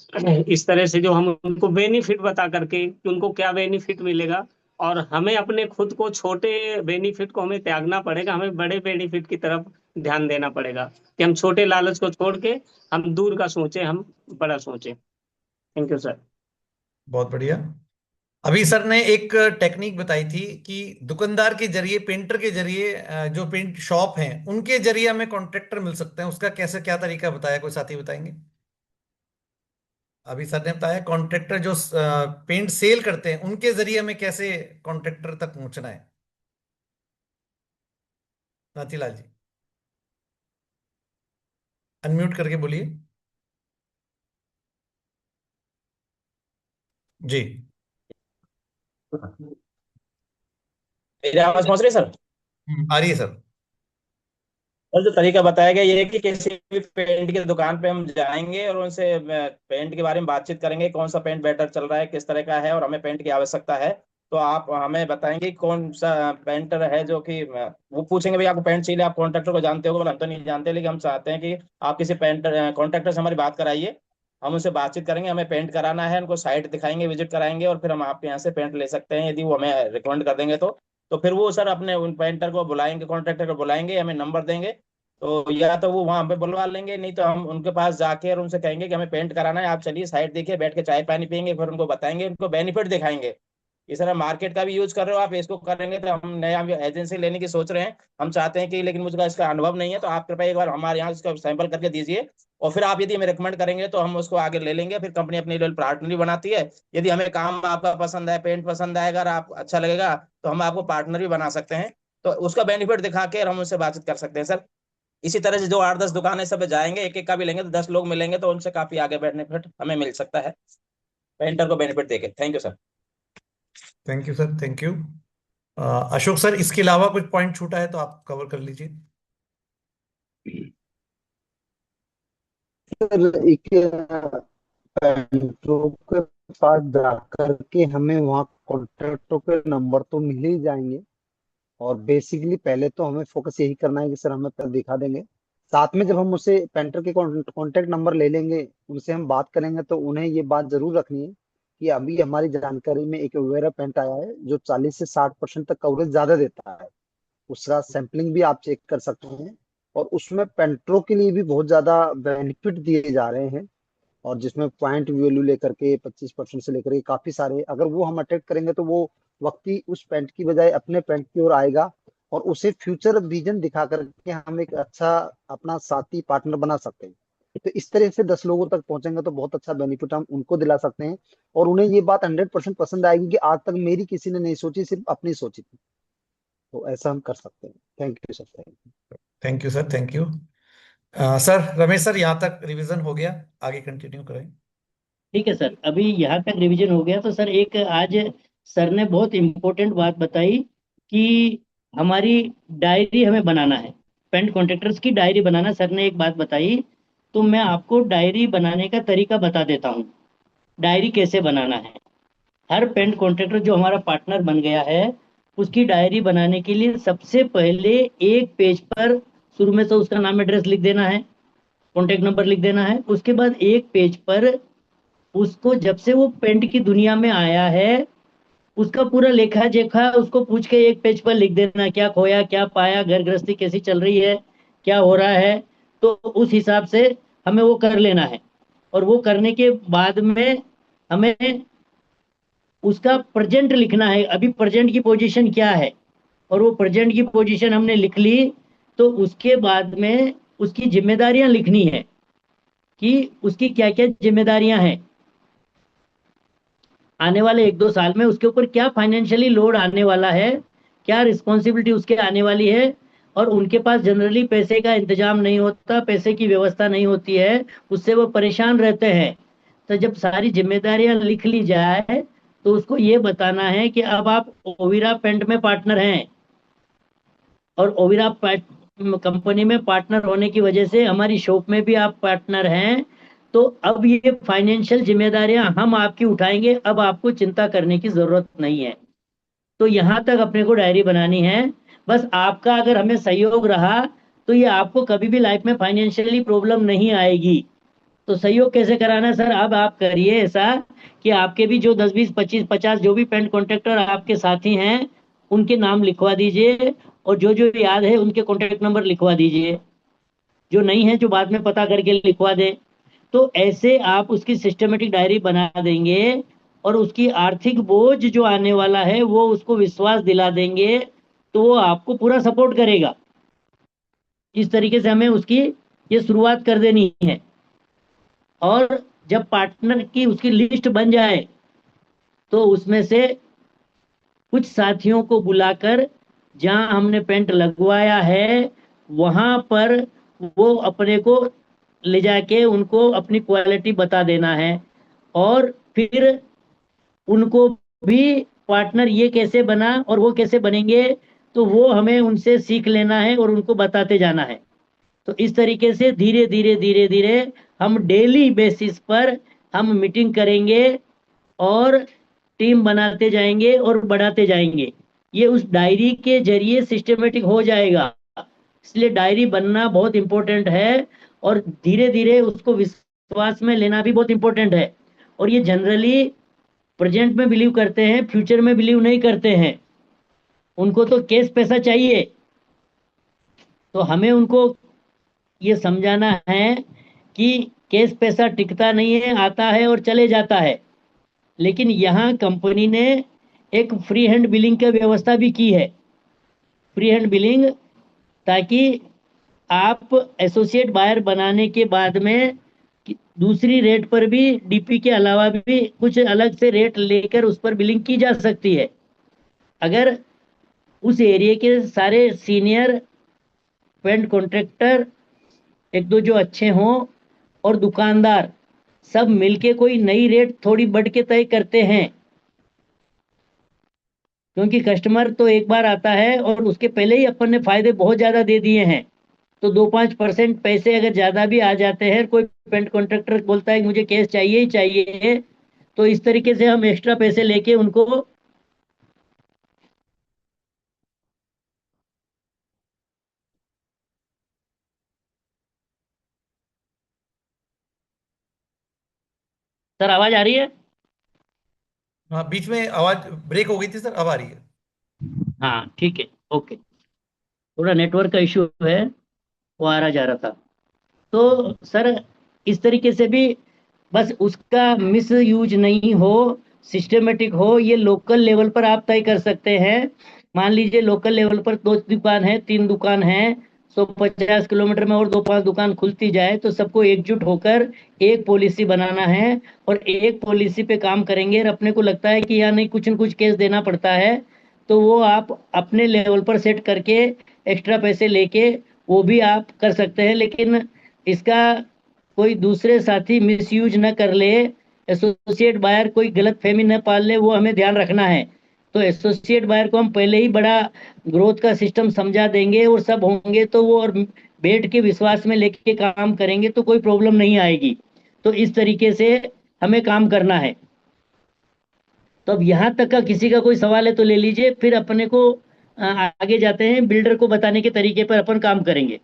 इस तरह से जो हम उनको बेनिफिट बता करके कि उनको क्या बेनिफिट मिलेगा, और हमें अपने खुद को छोटे बेनिफिट को हमें त्यागना पड़ेगा, हमें बड़े बेनिफिट की तरफ ध्यान देना पड़ेगा कि हम छोटे लालच को छोड़ के हम दूर का सोचें, हम बड़ा सोचें। Thank you sir. बहुत बढ़िया। अभी सर ने एक टेक्निक बताई थी कि दुकानदार के जरिए, पेंटर के जरिए, जो पेंट शॉप हैं उनके जरिए हमें कॉन्ट्रैक्टर मिल सकते हैं। उसका कैसे क्या तरीका बताया, कोई साथी बताएंगे? अभी सर ने बताया कॉन्ट्रैक्टर जो पेंट सेल करते हैं उनके जरिए हमें कैसे कॉन्ट्रैक्टर तक पहुंचना है। नाथीलाल जी अनम्यूट करके बोलिए। जी। मेरी आवाज पहुंच रही है सर? आ रही है सर। और जो तरीका बताया गया ये है कि किसी भी पेंट की दुकान पे हम जाएंगे और उनसे पेंट के बारे में बातचीत करेंगे, कौन सा पेंट बेटर चल रहा है, किस तरह का है और हमें पेंट की आवश्यकता है। तो आप हमें बताएंगे कौन सा पेंटर है जो कि वो पूछेंगे भाई आपको पेंट चाहिए, आप कॉन्ट्रैक्टर को जानते हो? बोले हम तो नहीं जानते, लेकिन हम चाहते हैं कि आप किसी पेंटर कॉन्ट्रैक्टर से हमारी बात कराइए। हम उनसे बातचीत करेंगे, हमें पेंट कराना है, उनको साइट दिखाएंगे, विजिट कराएंगे, और फिर हम आपके यहाँ से पेंट ले सकते हैं यदि वो हमें रिकमेंड कर देंगे तो। तो फिर वो सर अपने उन पेंटर को बुलाएंगे, कॉन्ट्रैक्टर को बुलाएंगे, हमें नंबर देंगे, तो या तो वो वहां पे बुलवा लेंगे, नहीं तो हम उनके पास जाके और उनसे कहेंगे कि हमें पेंट कराना है, आप चलिए साइड देखिए, बैठ के चाय पानी पियेंगे, फिर उनको बताएंगे, उनको बेनिफिट दिखाएंगे। इस तरह मार्केट का भी यूज कर रहे हो आप, इसको करेंगे तो हम नया एजेंसी लेने की सोच रहे हैं, हम चाहते हैं कि, लेकिन मुझे इसका अनुभव नहीं है, तो आप कृपया एक बार हमारे यहाँ इसका सैंपल करके दीजिए, और फिर आप यदि हमें रिकमेंड करेंगे तो हम उसको आगे ले लेंगे। फिर कंपनी अपनी लेवल पार्टनर बनाती है, यदि हमें काम आपका पसंद है, पेंट पसंद आएगा और आप अच्छा लगेगा, तो हम आपको पार्टनर भी बना सकते हैं, तो उसका बेनिफिट दिखा के हम उनसे बातचीत कर सकते हैं सर। इसी तरह से जो 8-10 दुकानें सब जाएंगे, एक एक का भी लेंगे तो 10 लोग मिलेंगे, तो उनसे काफी आगे बेनिफिट हमें मिल सकता है, पेंटर को बेनिफिट देके। Thank you sir. Thank you sir, thank you. Ashok sir, इसके अलावा कुछ पॉइंट छूटा है तो आप कवर कर लीजिए। सर एक पेट्रोल के पास जाकर के हमें वहाँ कॉन्ट्रैक्टरों के नंबर तो मिल ही जाएंगे, और बेसिकली पहले तो हमें फोकस यही करना है कि सर हमें पहले दिखा देंगे, साथ में जब हम उससे पेंटर के कॉन्टेक्ट नंबर ले लेंगे, उनसे हम बात करेंगे, तो उन्हें ये बात जरूर रखनी है कि अभी हमारी जानकारी में एक वेरा पेंट आया है जो 40 से 60% तक कवरेज ज्यादा देता है। उसका सैंपलिंग भी आप चेक कर सकते हैं, और उसमें पेंटरों के लिए भी बहुत ज्यादा बेनिफिट दिए जा रहे हैं, और जिसमें पॉइंट वैल्यू लेकर के 25% से लेकर के काफी सारे, अगर वो हम अटेक करेंगे तो वो व्यक्ति उस पेंट की बजाय अपने पेंट की ओर आएगा, और उसे फ्यूचर विजन दिखा करके हम एक अच्छा अपना साथी पार्टनर बना सकते हैं। तो इस तरह से 10 लोगों तक पहुंचेंगे तो बहुत अच्छा बेनिफिट हम उनको दिला सकते हैं, और उन्हें ये बात 100% पसंद आएगी कि आज तक मेरी किसी ने नहीं सोची, सिर्फ अपनी सोची थी। तो ऐसा हम कर सकते हैं। Thank you sir, thank you. Thank you sir, thank you. Sir Ramesh sir, यहाँ तक रिवीजन हो गया, आगे कंटिन्यू करें। ठीक है सर, अभी यहाँ तक रिवीजन हो गया, तो सर एक आज सर ने बहुत इम्पोर्टेंट बात बताई कि हमारी डायरी हमें बनाना है, पेंट कॉन्ट्रैक्टर्स की डायरी बनाना, सर ने एक बात बताई, तो मैं आपको डायरी बनाने का तरीका बता देता हूँ। डायरी कैसे बनाना है, हर पेंट कॉन्ट्रैक्टर जो हमारा पार्टनर बन गया है, उसकी डायरी बनाने के लिए सबसे पहले एक पेज पर शुरू में तो उसका नाम एड्रेस लिख देना है, कॉन्टेक्ट नंबर लिख देना है। उसके बाद एक पेज पर उसको जब से वो पेंट की दुनिया में आया है उसका पूरा लेखा जोखा उसको पूछ के एक पेज पर लिख देना, क्या खोया क्या पाया, घर गृहस्थी कैसी चल रही है, क्या हो रहा है, तो उस हिसाब से हमें वो कर लेना है। और वो करने के बाद में हमें उसका प्रेजेंट लिखना है, अभी प्रेजेंट की पोजीशन क्या है, और वो प्रेजेंट की पोजीशन हमने लिख ली, तो उसके बाद में उसकी जिम्मेदारियां लिखनी है कि उसकी क्या क्या जिम्मेदारियां हैं, आने वाले 1-2 साल में उसके ऊपर क्या फाइनेंशियली लोड आने वाला है, क्या रिस्पॉन्सिबिलिटी उसके आने वाली है, और उनके पास जनरली पैसे का इंतजाम नहीं होता, पैसे की व्यवस्था नहीं होती है, उससे वो परेशान रहते हैं। तो जब सारी जिम्मेदारियां लिख ली जाए तो उसको ये बताना है कि अब आप ओविरा पेंट में पार्टनर हैं, और ओविरा कंपनी में पार्टनर होने की वजह से हमारी शॉप में भी आप पार्टनर हैं, तो अब ये फाइनेंशियल जिम्मेदारियां हम आपकी उठाएंगे, अब आपको चिंता करने की जरूरत नहीं है। तो यहाँ तक अपने को डायरी बनानी है। बस आपका अगर हमें सहयोग रहा तो ये आपको कभी भी लाइफ में फाइनेंशियली प्रॉब्लम नहीं आएगी। तो सहयोग कैसे कराना है सर, अब आप करिए ऐसा कि आपके भी जो 10, 20, 25, 50 जो भी पेंट कॉन्ट्रैक्टर आपके साथी हैं उनके नाम लिखवा दीजिए, और जो जो याद है उनके कॉन्टैक्ट नंबर लिखवा दीजिए, जो नहीं है जो बाद में पता करके लिखवा दे। तो ऐसे आप उसकी सिस्टमेटिक डायरी बना देंगे, और उसकी आर्थिक बोझ जो आने वाला है वो उसको विश्वास दिला देंगे, तो वो आपको पूरा सपोर्ट करेगा। इस तरीके से हमें उसकी ये शुरुआत कर देनी है। और जब पार्टनर की उसकी लिस्ट बन जाए तो उसमें से कुछ साथियों को बुलाकर जहां हमने पेंट लगवाया है वहां पर वो अपने को ले जाके उनको अपनी क्वालिटी बता देना है, और फिर उनको भी पार्टनर ये कैसे बना और वो कैसे बनेंगे, तो वो हमें उनसे सीख लेना है और उनको बताते जाना है। तो इस तरीके से धीरे धीरे धीरे धीरे हम डेली बेसिस पर हम मीटिंग करेंगे और टीम बनाते जाएंगे और बढ़ाते जाएंगे। ये उस डायरी के जरिए सिस्टमेटिक हो जाएगा, इसलिए डायरी बनना बहुत इंपॉर्टेंट है, और धीरे धीरे उसको विश्वास में लेना भी बहुत इंपॉर्टेंट है। और ये जनरली प्रेजेंट में बिलीव करते हैं, फ्यूचर में बिलीव नहीं करते हैं। उनको तो कैश पैसा चाहिए। तो हमें उनको ये समझाना है कि कैश पैसा टिकता नहीं है, आता है और चले जाता है। लेकिन यहाँ कंपनी ने एक फ्री हैंड बिलिंग की व्यवस्था भी की है। फ्री हैंड बिलिंग, ताकि आप एसोसिएट बायर बनाने के बाद में दूसरी रेट पर भी डीपी के अलावा भी कुछ अलग से रेट लेकर उस पर बिलिंग की जा सकती है। अगर उस एरिया के सारे सीनियर पेंट कॉन्ट्रैक्टर एक दो जो अच्छे हों और दुकानदार सब मिलके कोई नई रेट थोड़ी बढ़ के तय करते हैं, क्योंकि कस्टमर तो एक बार आता है और उसके पहले ही अपन ने फायदे बहुत ज्यादा दे दिए हैं। तो 2-5% पैसे अगर ज्यादा भी आ जाते हैं, कोई पेंट कॉन्ट्रैक्टर बोलता है कि मुझे कैश चाहिए ही चाहिए, तो इस तरीके से हम एक्स्ट्रा पैसे लेके उनको सर आवाज आ रही है? हाँ, बीच में आवाज ब्रेक हो गई थी सर, अब आ रही है। हाँ ठीक है, ओके। थोड़ा नेटवर्क का इश्यू है, वो आ रहा जा रहा था। तो सर इस तरीके से भी बस उसका मिस यूज नहीं हो, सिस्टमेटिक हो, ये लोकल लेवल पर आप तय कर सकते हैं। मान लीजिए लोकल लेवल पर 2 दुकान है, 3 दुकान है, 150 किलोमीटर में और 2-5 दुकान खुलती जाए, तो सबको एकजुट होकर एक पॉलिसी बनाना है और एक पॉलिसी पे काम करेंगे। और अपने को लगता है कि यहाँ नहीं कुछ न कुछ केस देना पड़ता है, तो वो आप अपने लेवल पर सेट करके एक्स्ट्रा पैसे लेके वो भी आप कर सकते हैं। लेकिन इसका कोई दूसरे साथी मिसयूज न कर ले, एसोसिएट बायर कोई गलत फहमी न पाल ले, वो हमें ध्यान रखना है। तो एसोसिएट बायर को हम पहले ही बड़ा ग्रोथ का सिस्टम समझा देंगे और सब होंगे, तो वो और बैठ के विश्वास में लेके काम करेंगे तो कोई प्रॉब्लम नहीं आएगी। तो इस तरीके से हमें काम करना है। तो अब यहाँ तक का किसी का कोई सवाल है तो ले लीजिए, फिर अपने को आगे जाते हैं, बिल्डर को बताने के तरीके पर अपन काम करेंगे।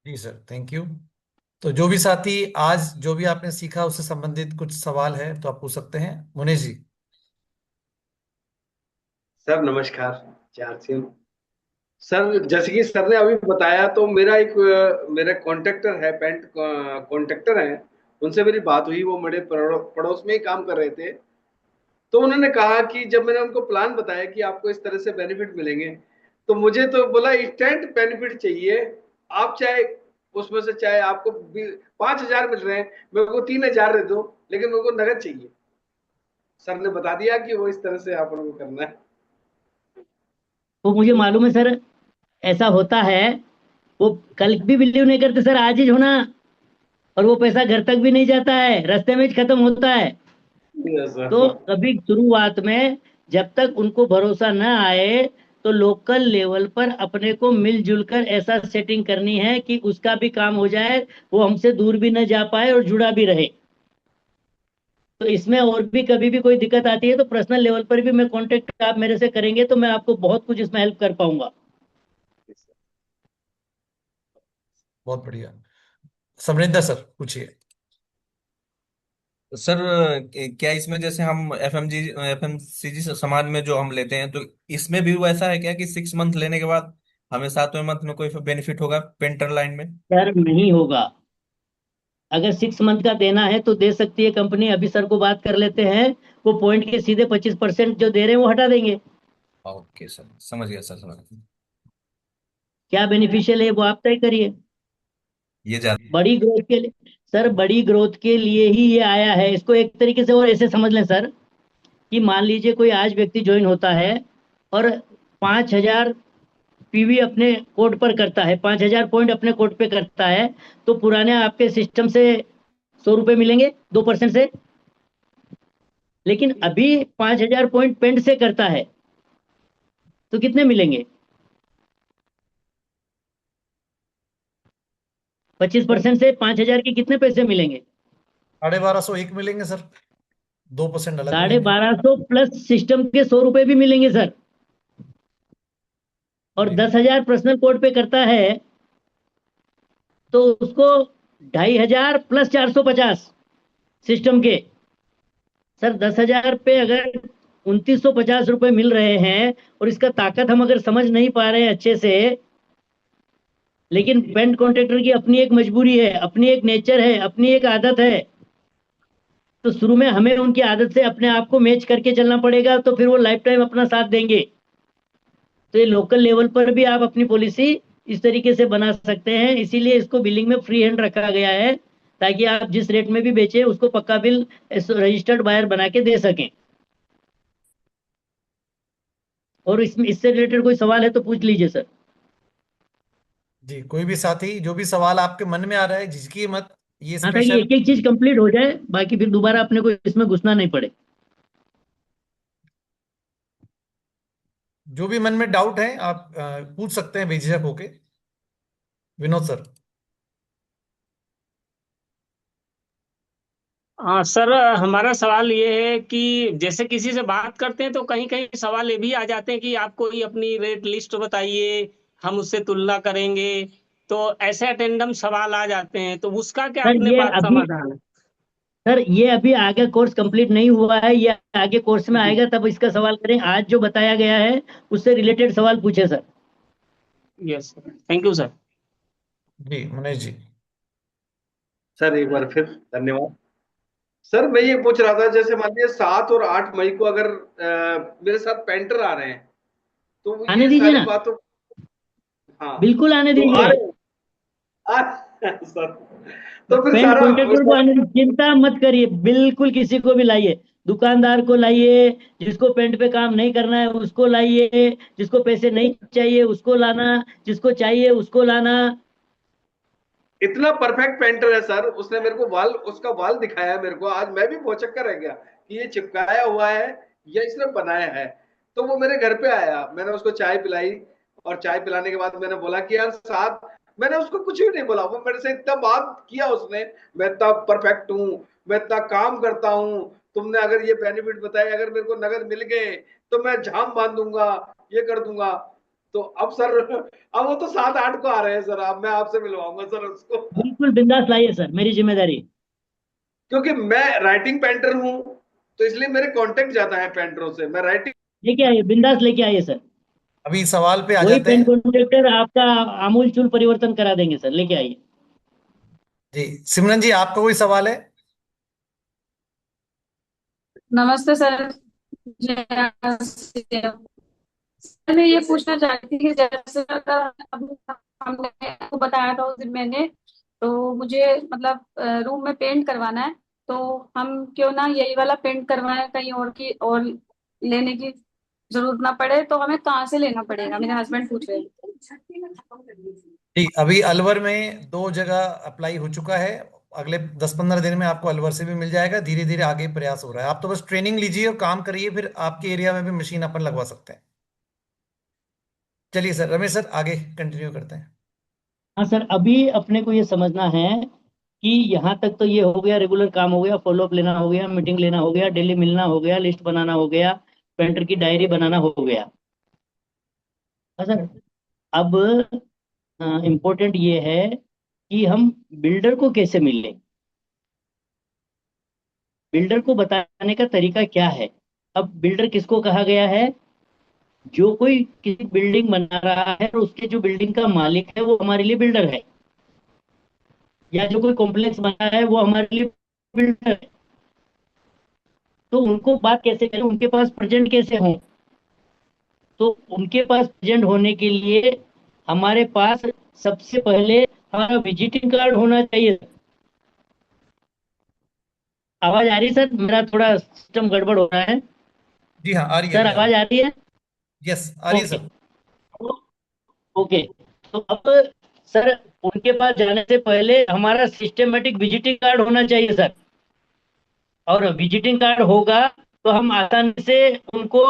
जी सर, थैंक यू। तो जो भी साथी आज जो भी आपने सीखा उससे संबंधित कुछ सवाल है तो आप पूछ सकते हैं। मुनेश जी। सर नमस्कार। चार सिंह। सर जैसे कि सर ने अभी बताया तो मेरा कॉन्ट्रैक्टर है, पेंट कॉन्ट्रैक्टर है। उनसे मेरी बात हुई, वो मेरे पड़ोस में ही काम कर रहे थे। तो उन्होंने कहा कि जब मैंने उनको प्लान बताया कि आपको इस तरह से बेनिफिट मिलेंगे, तो मुझे तो बोला इंस्टेंट बेनिफिट चाहिए। आप चाहे उसमें से चाहे आपको 5,000 मिल रहे हैं, मेरे को 3,000 दे दो, लेकिन मेरे को नगद चाहिए। सर ने बता दिया कि वो इस तरह से आप लोगों को करना है। तो मुझे मालूम है सर, ऐसा होता है। वो कल भी बिलीव नहीं करते सर, आज ही होना, और वो पैसा घर तक भी नहीं जाता है, रास्ते में ही खत्म होता है। यस तो सर। कभी शुरुआत में जब तक उनको भरोसा न आए, तो लोकल लेवल पर अपने को मिलजुल कर ऐसा सेटिंग करनी है कि उसका भी काम हो जाए, वो हमसे दूर भी न जा पाए और जुड़ा भी रहे। तो इसमें और भी कभी भी कोई दिक्कत आती है तो पर्सनल लेवल पर भी मैं कांटेक्ट आप मेरे से करेंगे, तो मैं आपको बहुत कुछ इसमें हेल्प कर पाऊंगा। बहुत बढ़िया। समरिंदर सर पूछिए। सर क्या इसमें जैसे हम एफएमसीजी समाज में जो हम लेते हैं, तो इसमें भी वो ऐसा है क्या कि 6 मंथ लेने के बाद हमें 7वें मंथ में कोई बेनिफिट होगा पेंटर लाइन में? सर नहीं होगा। अगर 6 मंथ का देना है तो दे सकती है कंपनी, अभी सर को बात कर लेते हैं, वो पॉइंट के सीधे 25% जो दे रहे हैं वो हटा देंगे। ओके सर, समझ गया सर, समझ गया। क्या बेनिफिशियल है वो आप तय करिए। ये जा बड़ी ग्रोथ के लिए, सर बड़ी ग्रोथ के लिए ही ये आया है। इसको एक तरीके से और ऐसे समझ लें सर, कि मान लीजिए कोई आज व्यक्ति ज्वाइन होता है और 5,000 पीवी अपने कोड पर करता है, 5,000 पॉइंट अपने कोड पे करता है, तो पुराने आपके सिस्टम से 100 रुपए मिलेंगे 2% से। लेकिन अभी 5,000 पॉइंट पेंट से करता है तो कितने मिलेंगे? 25% से 5,000 के कितने पैसे मिलेंगे? 1250 मिलेंगे सर, 2% अलग साढ़े मिलेंगे। बारह सौ प्लस सिस्टम के 100 रुपए भी मिलेंगे सर। और जी। 10,000 पर्सनल कोड पे करता है तो उसको 2,500 प्लस 450 सिस्टम के। सर 10,000 पे अगर ₹2950 मिल रहे हैं, और इसका ताकत हम अगर समझ नहीं पा रहे हैं अच्छे से, लेकिन पेंट कॉन्ट्रैक्टर की अपनी एक मजबूरी है, अपनी एक नेचर है, अपनी एक आदत है, तो शुरू में हमें उनकी आदत से अपने आप को मैच करके चलना पड़ेगा, तो फिर वो लाइफ टाइम अपना साथ देंगे। तो ये लोकल लेवल पर भी आप अपनी पॉलिसी इस तरीके से बना सकते हैं, इसीलिए इसको बिलिंग में फ्री हैंड रखा गया है, ताकि आप जिस रेट में भी बेचें उसको पक्का बिल रजिस्टर्ड बायर बना के दे सकें। और इसमें इससे रिलेटेड कोई सवाल है तो पूछ लीजिए सर। जी, कोई भी साथी जो भी सवाल आपके मन में आ रहा है, झिझकिए मत। ये हाँ, ताकि स्पेशल एक एक चीज कंप्लीट हो जाए, बाकी फिर दोबारा अपने को इसमें घुसना नहीं पड़े। जो भी मन में डाउट है आप पूछ सकते हैं बेझिझक होके। विनोद सर। हाँ सर, हमारा सवाल ये है कि जैसे किसी से बात करते हैं तो कहीं कहीं सवाल ये भी आ जाते हैं कि आप कोई अपनी रेट लिस्ट बताइए, हम उससे तुलना करेंगे। तो ऐसे अटेंडम सवाल आ जाते हैं, तो उसका क्या सर अपने ये पास अभी समाधान है? सर ये अभी आगे कोर्स कंप्लीट नहीं हुआ है, ये आगे कोर्स में जी। आएगा तब इसका सवाल करें। आज जो बताया गया है उससे रिलेटेड सवाल पूछे sir. Yes sir, thank you sir. जी मनीष जी। सर एक बार फिर धन्यवाद। सर मैं ये पूछ रहा था, जैसे मान लीजिए 7 और 8 मई को अगर मेरे साथ पेंटर आ रहे हैं, तो आने ये दीजिए सारी ना, बातों, हाँ, बिल्कुल आने तो आ दीजिए। रहे हैं। सर, तो फिर पेंट सारा कॉन्ट्रैक्टर को आने दीजिए, चिंता मत करिए, बिल्कुल किसी को भी लाइए। दुकानदार को लाइए, जिसको पेंट पे काम नहीं करना है उसको लाइए, जिसको पैसे नहीं चाहिए उसको लाना, जिसको चाहिए उसको लाना। इतना परफेक्ट पेंटर है सर, उसने मेरे को वाल, उसका वाल दिखाया मेरे को, आज मैं भी भौचक्का रह गया कि ये चिपकाया हुआ है या इसने बनाया है। तो वो मेरे घर पे आया, मैंने उसको चाय पिलाई, और चाय पिलाने के बाद मैंने बोला कि यार साहब, मैंने उसको कुछ भी नहीं बोला, वो मेरे से इतना बात किया उसने, मैं इतना परफेक्ट हूँ, मैं इतना काम करता हूँ, तुमने अगर ये बेनिफिट बताए, अगर मेरे को नगद मिल गए तो मैं झाम बांध दूंगा, ये कर दूंगा। तो अब सर, अब वो तो 7-8 को आ रहे हैं सर, अब मैं आपसे मिलवाऊंगा सर उसको। बिल्कुल बिंदास लाइए सर, मेरी जिम्मेदारी। क्योंकि मैं राइटिंग पेंटर हूं, तो इसलिए मेरे कांटेक्ट ज्यादा है पेंटरों से, मैं राइटिंग। लेके आइए, बिंदास लेके आइए सर। अभी सवाल पे आ वही जाते पेंट हैं। कॉन्ट्रैक्टर आपका आमूल चूल परिवर्तन करा देंगे सर, लेके आइए। जी सिमरन जी, आपका कोई सवाल है? नमस्ते सर। जय। मैं ये पूछना चाहती थी कि जैसे अगर हमने आपको बताया था उस दिन मैंने, तो मुझे मतलब रूम में पेंट करवाना है, तो हम क्यों ना यही वाला पेंट करवाएं, कहीं और की और लेने की जरूरत ना पड़े, तो हमें कहाँ से लेना पड़ेगा, मेरे हस्बैंड पूछ रहे थे। ठीक, अभी अलवर में 2 जगह अप्लाई हो चुका है। अगले 10-15 दिन में आपको अलवर से भी मिल जाएगा। धीरे धीरे आगे प्रयास हो रहा है। आप तो बस ट्रेनिंग लीजिए और काम करिए, फिर आपके एरिया में भी मशीन अपन लगवा सकते हैं। चलिए सर, रमेश सर आगे कंटिन्यू करते हैं। हाँ सर, अभी अपने को ये समझना है कि यहाँ तक तो ये हो गया, रेगुलर काम हो गया, फॉलोअप लेना हो गया, मीटिंग लेना हो गया, डेली मिलना हो गया, लिस्ट बनाना हो गया, पेंटर की डायरी बनाना हो गया। हाँ सर, अब इम्पोर्टेंट ये है कि हम बिल्डर को कैसे मिलें, बिल्डर को बताने का तरीका क्या है। अब बिल्डर किसको कहा गया है? जो कोई किसी बिल्डिंग बना रहा है और उसके जो बिल्डिंग का मालिक है वो हमारे लिए बिल्डर है, या जो कोई कॉम्प्लेक्स बना है वो हमारे लिए बिल्डर है। तो उनको बात कैसे करें, उनके पास प्रेजेंट कैसे हों? तो उनके पास प्रेजेंट होने के लिए हमारे पास सबसे पहले हमारा विजिटिंग कार्ड होना चाहिए। आवाज आ रही है सर? मेरा थोड़ा सिस्टम गड़बड़ हो रहा है। जी हाँ, आ रही है, सर अभी आ रही आवाज है। आ रही है? यस, आ रही है ओके। सर। ओके, तो अब सर, उनके पास जाने से पहले हमारा सिस्टमेटिक विजिटिंग कार्ड होना चाहिए सर। और विजिटिंग कार्ड होगा तो हम आसानी से उनको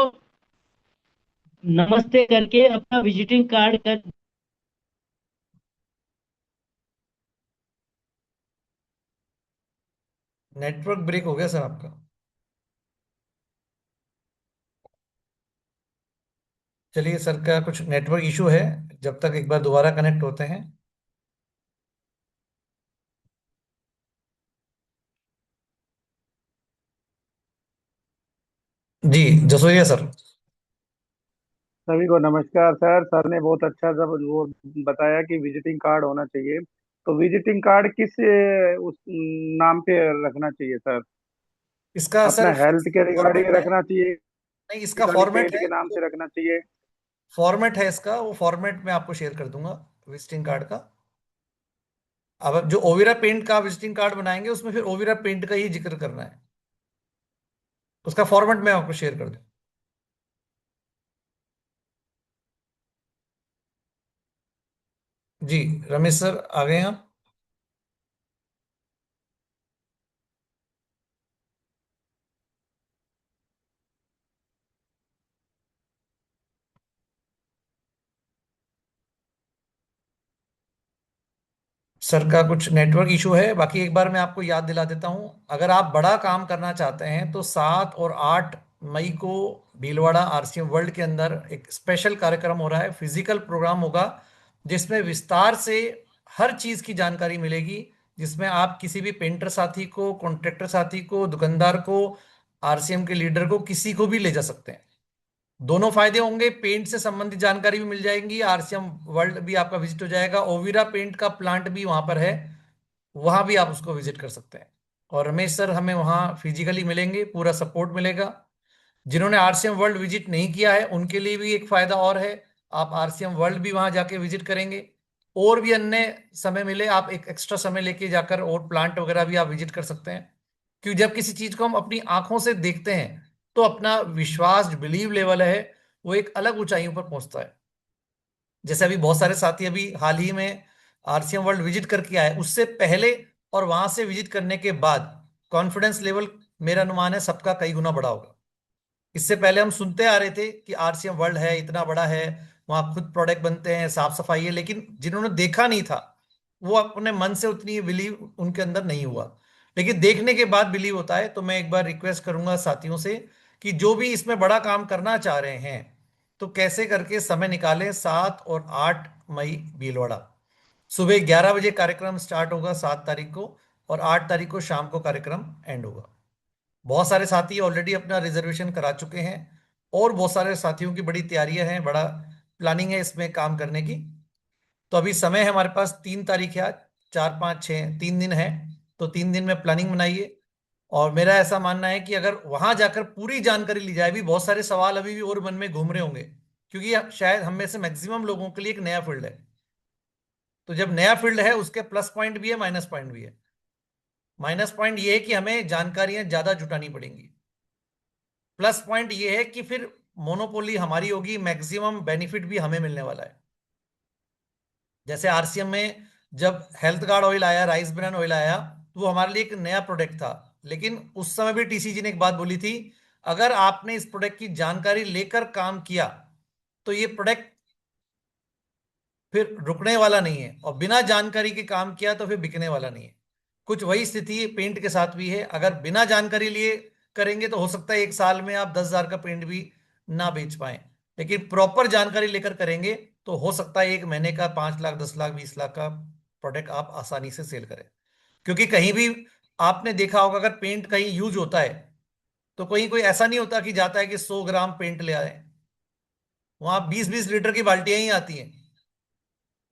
नमस्ते करके अपना विजिटिंग कार्ड कर। नेटवर्क ब्रेक हो गया सर आपका। चलिए, सर का कुछ नेटवर्क इशू है। जब तक एक बार दोबारा कनेक्ट होते हैं। जी जसोरिया सर। सभी को नमस्कार सर। सर ने बहुत अच्छा सब वो बताया कि विजिटिंग कार्ड होना चाहिए। तो विजिटिंग कार्ड किस उस नाम पे रखना चाहिए सर? इसका अपना सर हेल्थ के रिगार्डिंग फॉर्मेट है, रखना चाहिए नहीं कि इसका खाली फॉर्मेट पेट है, के नाम से रखना चाहिए? फॉर्मेट है इसका, वो फॉर्मेट मैं आपको शेयर कर दूंगा विजिटिंग कार्ड का। अब जो ओविरा पेंट का विजिटिंग कार्ड बनाएंगे उसमें फिर ओविरा पेंट का ही जिक्र करना है, उसका फॉर्मेट मैं आपको शेयर कर दूं। जी रमेश सर आ गए हैं आप? सर का कुछ नेटवर्क इशू है। बाकी एक बार मैं आपको याद दिला देता हूं, अगर आप बड़ा काम करना चाहते हैं तो 7 और 8 मई को भीलवाड़ा आरसीएम वर्ल्ड के अंदर एक स्पेशल कार्यक्रम हो रहा है, फिजिकल प्रोग्राम होगा, जिसमें विस्तार से हर चीज की जानकारी मिलेगी, जिसमें आप किसी भी पेंटर साथी को, कॉन्ट्रैक्टर साथी को, दुकानदार को, आरसीएम के लीडर को, किसी को भी ले जा सकते हैं। दोनों फायदे होंगे, पेंट से संबंधित जानकारी भी मिल जाएगी, आरसीएम वर्ल्ड भी आपका विजिट हो जाएगा, ओविरा पेंट का प्लांट भी वहां पर है, वहां भी आप उसको विजिट कर सकते हैं। और रमेश सर हमें वहां फिजिकली मिलेंगे, पूरा सपोर्ट मिलेगा। जिन्होंने आरसीएम वर्ल्ड विजिट नहीं किया है उनके लिए भी एक फायदा और है, आप आरसीएम वर्ल्ड भी वहां जाके विजिट करेंगे। और भी अन्य समय मिले आप एक एक्स्ट्रा समय लेके जाकर और प्लांट वगैरह भी आप विजिट कर सकते हैं। क्योंकि जब किसी चीज को हम अपनी आंखों से देखते हैं तो अपना विश्वास जो बिलीव लेवल है वो एक अलग ऊंचाइयों पर पहुंचता है। जैसे अभी बहुत सारे साथी अभी हाल ही में आरसीएम वर्ल्ड विजिट करके आए, उससे पहले और वहां से विजिट करने के बाद कॉन्फिडेंस लेवल मेरा अनुमान है सबका कई गुना बढ़ा होगा। इससे पहले हम सुनते आ रहे थे कि आरसीएम वर्ल्ड है, इतना बड़ा है, वहां खुद प्रोडक्ट बनते हैं, साफ सफाई है, लेकिन जिन्होंने देखा नहीं था वो अपने मन से उतनी बिलीव उनके अंदर नहीं हुआ। लेकिन देखने के बाद बिलीव होता है। तो मैं एक बार रिक्वेस्ट करूंगा साथियों से कि जो भी इसमें बड़ा काम करना चाह रहे हैं तो कैसे करके समय निकालें। 7 और 8 मई भीलवाड़ा, सुबह 11 बजे कार्यक्रम स्टार्ट होगा 7 तारीख को, और 8 तारीख को शाम को कार्यक्रम एंड होगा। बहुत सारे साथी ऑलरेडी अपना रिजर्वेशन करा चुके हैं और बहुत सारे साथियों की बड़ी तैयारियां हैं, बड़ा प्लानिंग है इसमें काम करने की। तो अभी समय है हमारे पास, 3 तारीख है आज, 4 5 6 3 दिन है। तो 3 दिन में प्लानिंग बनाइए। और मेरा ऐसा मानना है कि अगर वहां जाकर पूरी जानकारी ली जाए, भी बहुत सारे सवाल अभी भी और मन में घूम रहे होंगे, क्योंकि यह शायद हम में से मैक्सिमम लोगों के लिए एक नया फील्ड है। तो जब नया फील्ड है उसके प्लस पॉइंट भी है, माइनस पॉइंट भी है। माइनस पॉइंट ये है कि हमें जानकारियां ज्यादा जुटानी पड़ेंगी, प्लस पॉइंट ये है कि फिर मोनोपोली हमारी होगी, मैक्सिमम बेनिफिट भी हमें मिलने वाला है। जैसे आरसीएम में जब हेल्थ गार्ड ऑयल आया, राइस ब्रान ऑयल आया, तो वो हमारे लिए एक नया प्रोडक्ट था। लेकिन उस समय भी टीसीजी ने एक बात बोली थी, अगर आपने इस प्रोडक्ट की जानकारी लेकर काम किया तो ये प्रोडक्ट फिर रुकने वाला नहीं है, और बिना जानकारी के काम किया तो फिर बिकने वाला नहीं है। कुछ वही स्थिति पेंट के साथ भी है, अगर बिना जानकारी लिए करेंगे तो हो सकता है 1 साल में आप 10,000 का पेंट भी ना बेच पाए, लेकिन प्रॉपर जानकारी लेकर करेंगे तो हो सकता है 1 महीने का 5 लाख 10 लाख 20 लाख का प्रोडक्ट आप आसानी से सेल करें। क्योंकि कहीं भी आपने देखा होगा अगर पेंट कहीं यूज होता है तो कहीं कोई ऐसा नहीं होता कि जाता है कि 100 ग्राम पेंट ले आए, वहां 20-20 लीटर की बाल्टियां ही आती हैं,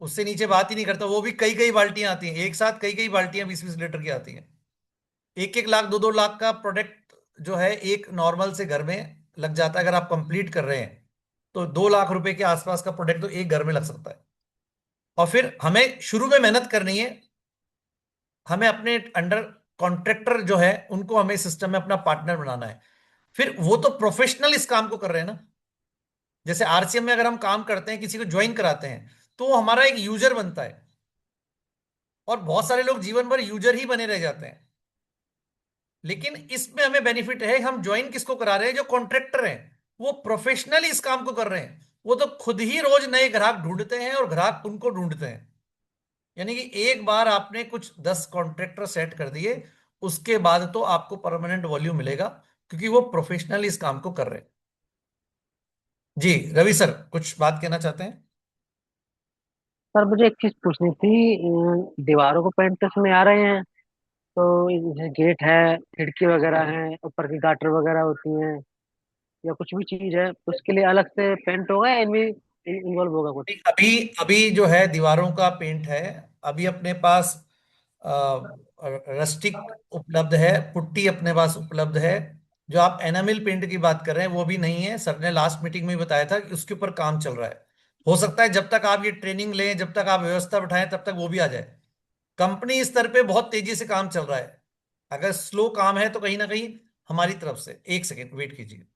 उससे नीचे बात ही नहीं करता। वो भी कई कई बाल्टियां आती हैं एक साथ, कई कई बाल्टियां 20-20 लीटर की आती हैं। 1-1 लाख 2-2 लाख का प्रोडक्ट जो है एक नॉर्मल से घर में लग जाता है। अगर आप कंप्लीट कर रहे हैं तो 2 लाख रुपए के आसपास का प्रोडक्ट तो एक घर में लग सकता है। और फिर हमें शुरू में मेहनत करनी है, हमें अपने अंडर कॉन्ट्रैक्टर जो है उनको हमें सिस्टम में अपना पार्टनर बनाना है। फिर वो तो प्रोफेशनल इस काम को कर रहे हैं ना। जैसे आरसीएम में अगर हम काम करते हैं, किसी को ज्वाइन कराते हैं, तो वो हमारा एक यूजर बनता है। और बहुत सारे लोग जीवन भर यूजर ही बने रह जाते हैं। लेकिन इसमें हमें बेनिफिट है, हम ज्वाइन किसको करा रहे हैं? जो कॉन्ट्रैक्टर हैं, वो प्रोफेशनली इस काम को कर रहे हैं। वो तो खुद ही रोज नए ग्राहक ढूंढते हैं और ग्राहक उनको ढूंढते हैं। यानी कि एक बार आपने कुछ 10 कॉन्ट्रैक्टर सेट कर दिए, उसके बाद तो आपको परमानेंट वॉल्यूम मिलेगा, क्योंकि वो प्रोफेशनली इस काम को कर रहे हैं। जी रवि सर कुछ बात कहना चाहते हैं? सर मुझे एक चीज पूछनी थी। दीवारों को पेंट तो इसमें आ रहे हैं, तो जैसे गेट है, खिड़की वगैरह है, ऊपर की गाटर वगैरह होती हैं, या कुछ भी चीज है तो उसके लिए अलग से पेंट होगा या इनमें इन्वॉल्व होगा कुछ? अभी अभी जो है दीवारों का पेंट है, अभी अपने पास रस्टिक उपलब्ध है, पुट्टी अपने पास उपलब्ध है। जो आप एनामिल पेंट की बात कर रहे हैं वो भी नहीं है, सर ने लास्ट मीटिंग में बताया था कि उसके ऊपर काम चल रहा है। हो सकता है जब तक आप ये ट्रेनिंग लें, जब तक आप व्यवस्था बिठाएं, तब तक वो भी आ जाए। कंपनी स्तर पे बहुत तेजी से काम चल रहा है। अगर स्लो काम है तो कहीं ना कहीं हमारी तरफ से, एक सेकेंड वेट कीजिए।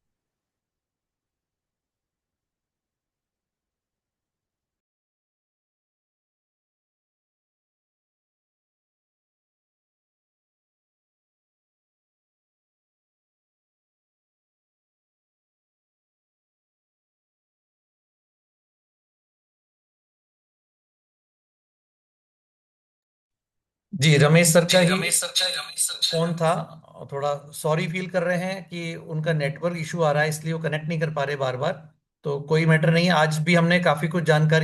जी, रमेश सर का ही फोन था। और थोड़ा सॉरी फील कर रहे हैं कि उनका नेटवर्क इशू आ रहा है, इसलिए वो कनेक्ट नहीं कर पा रहे बार बार। तो कोई मैटर नहीं है, आज भी हमने काफी कुछ जानकारी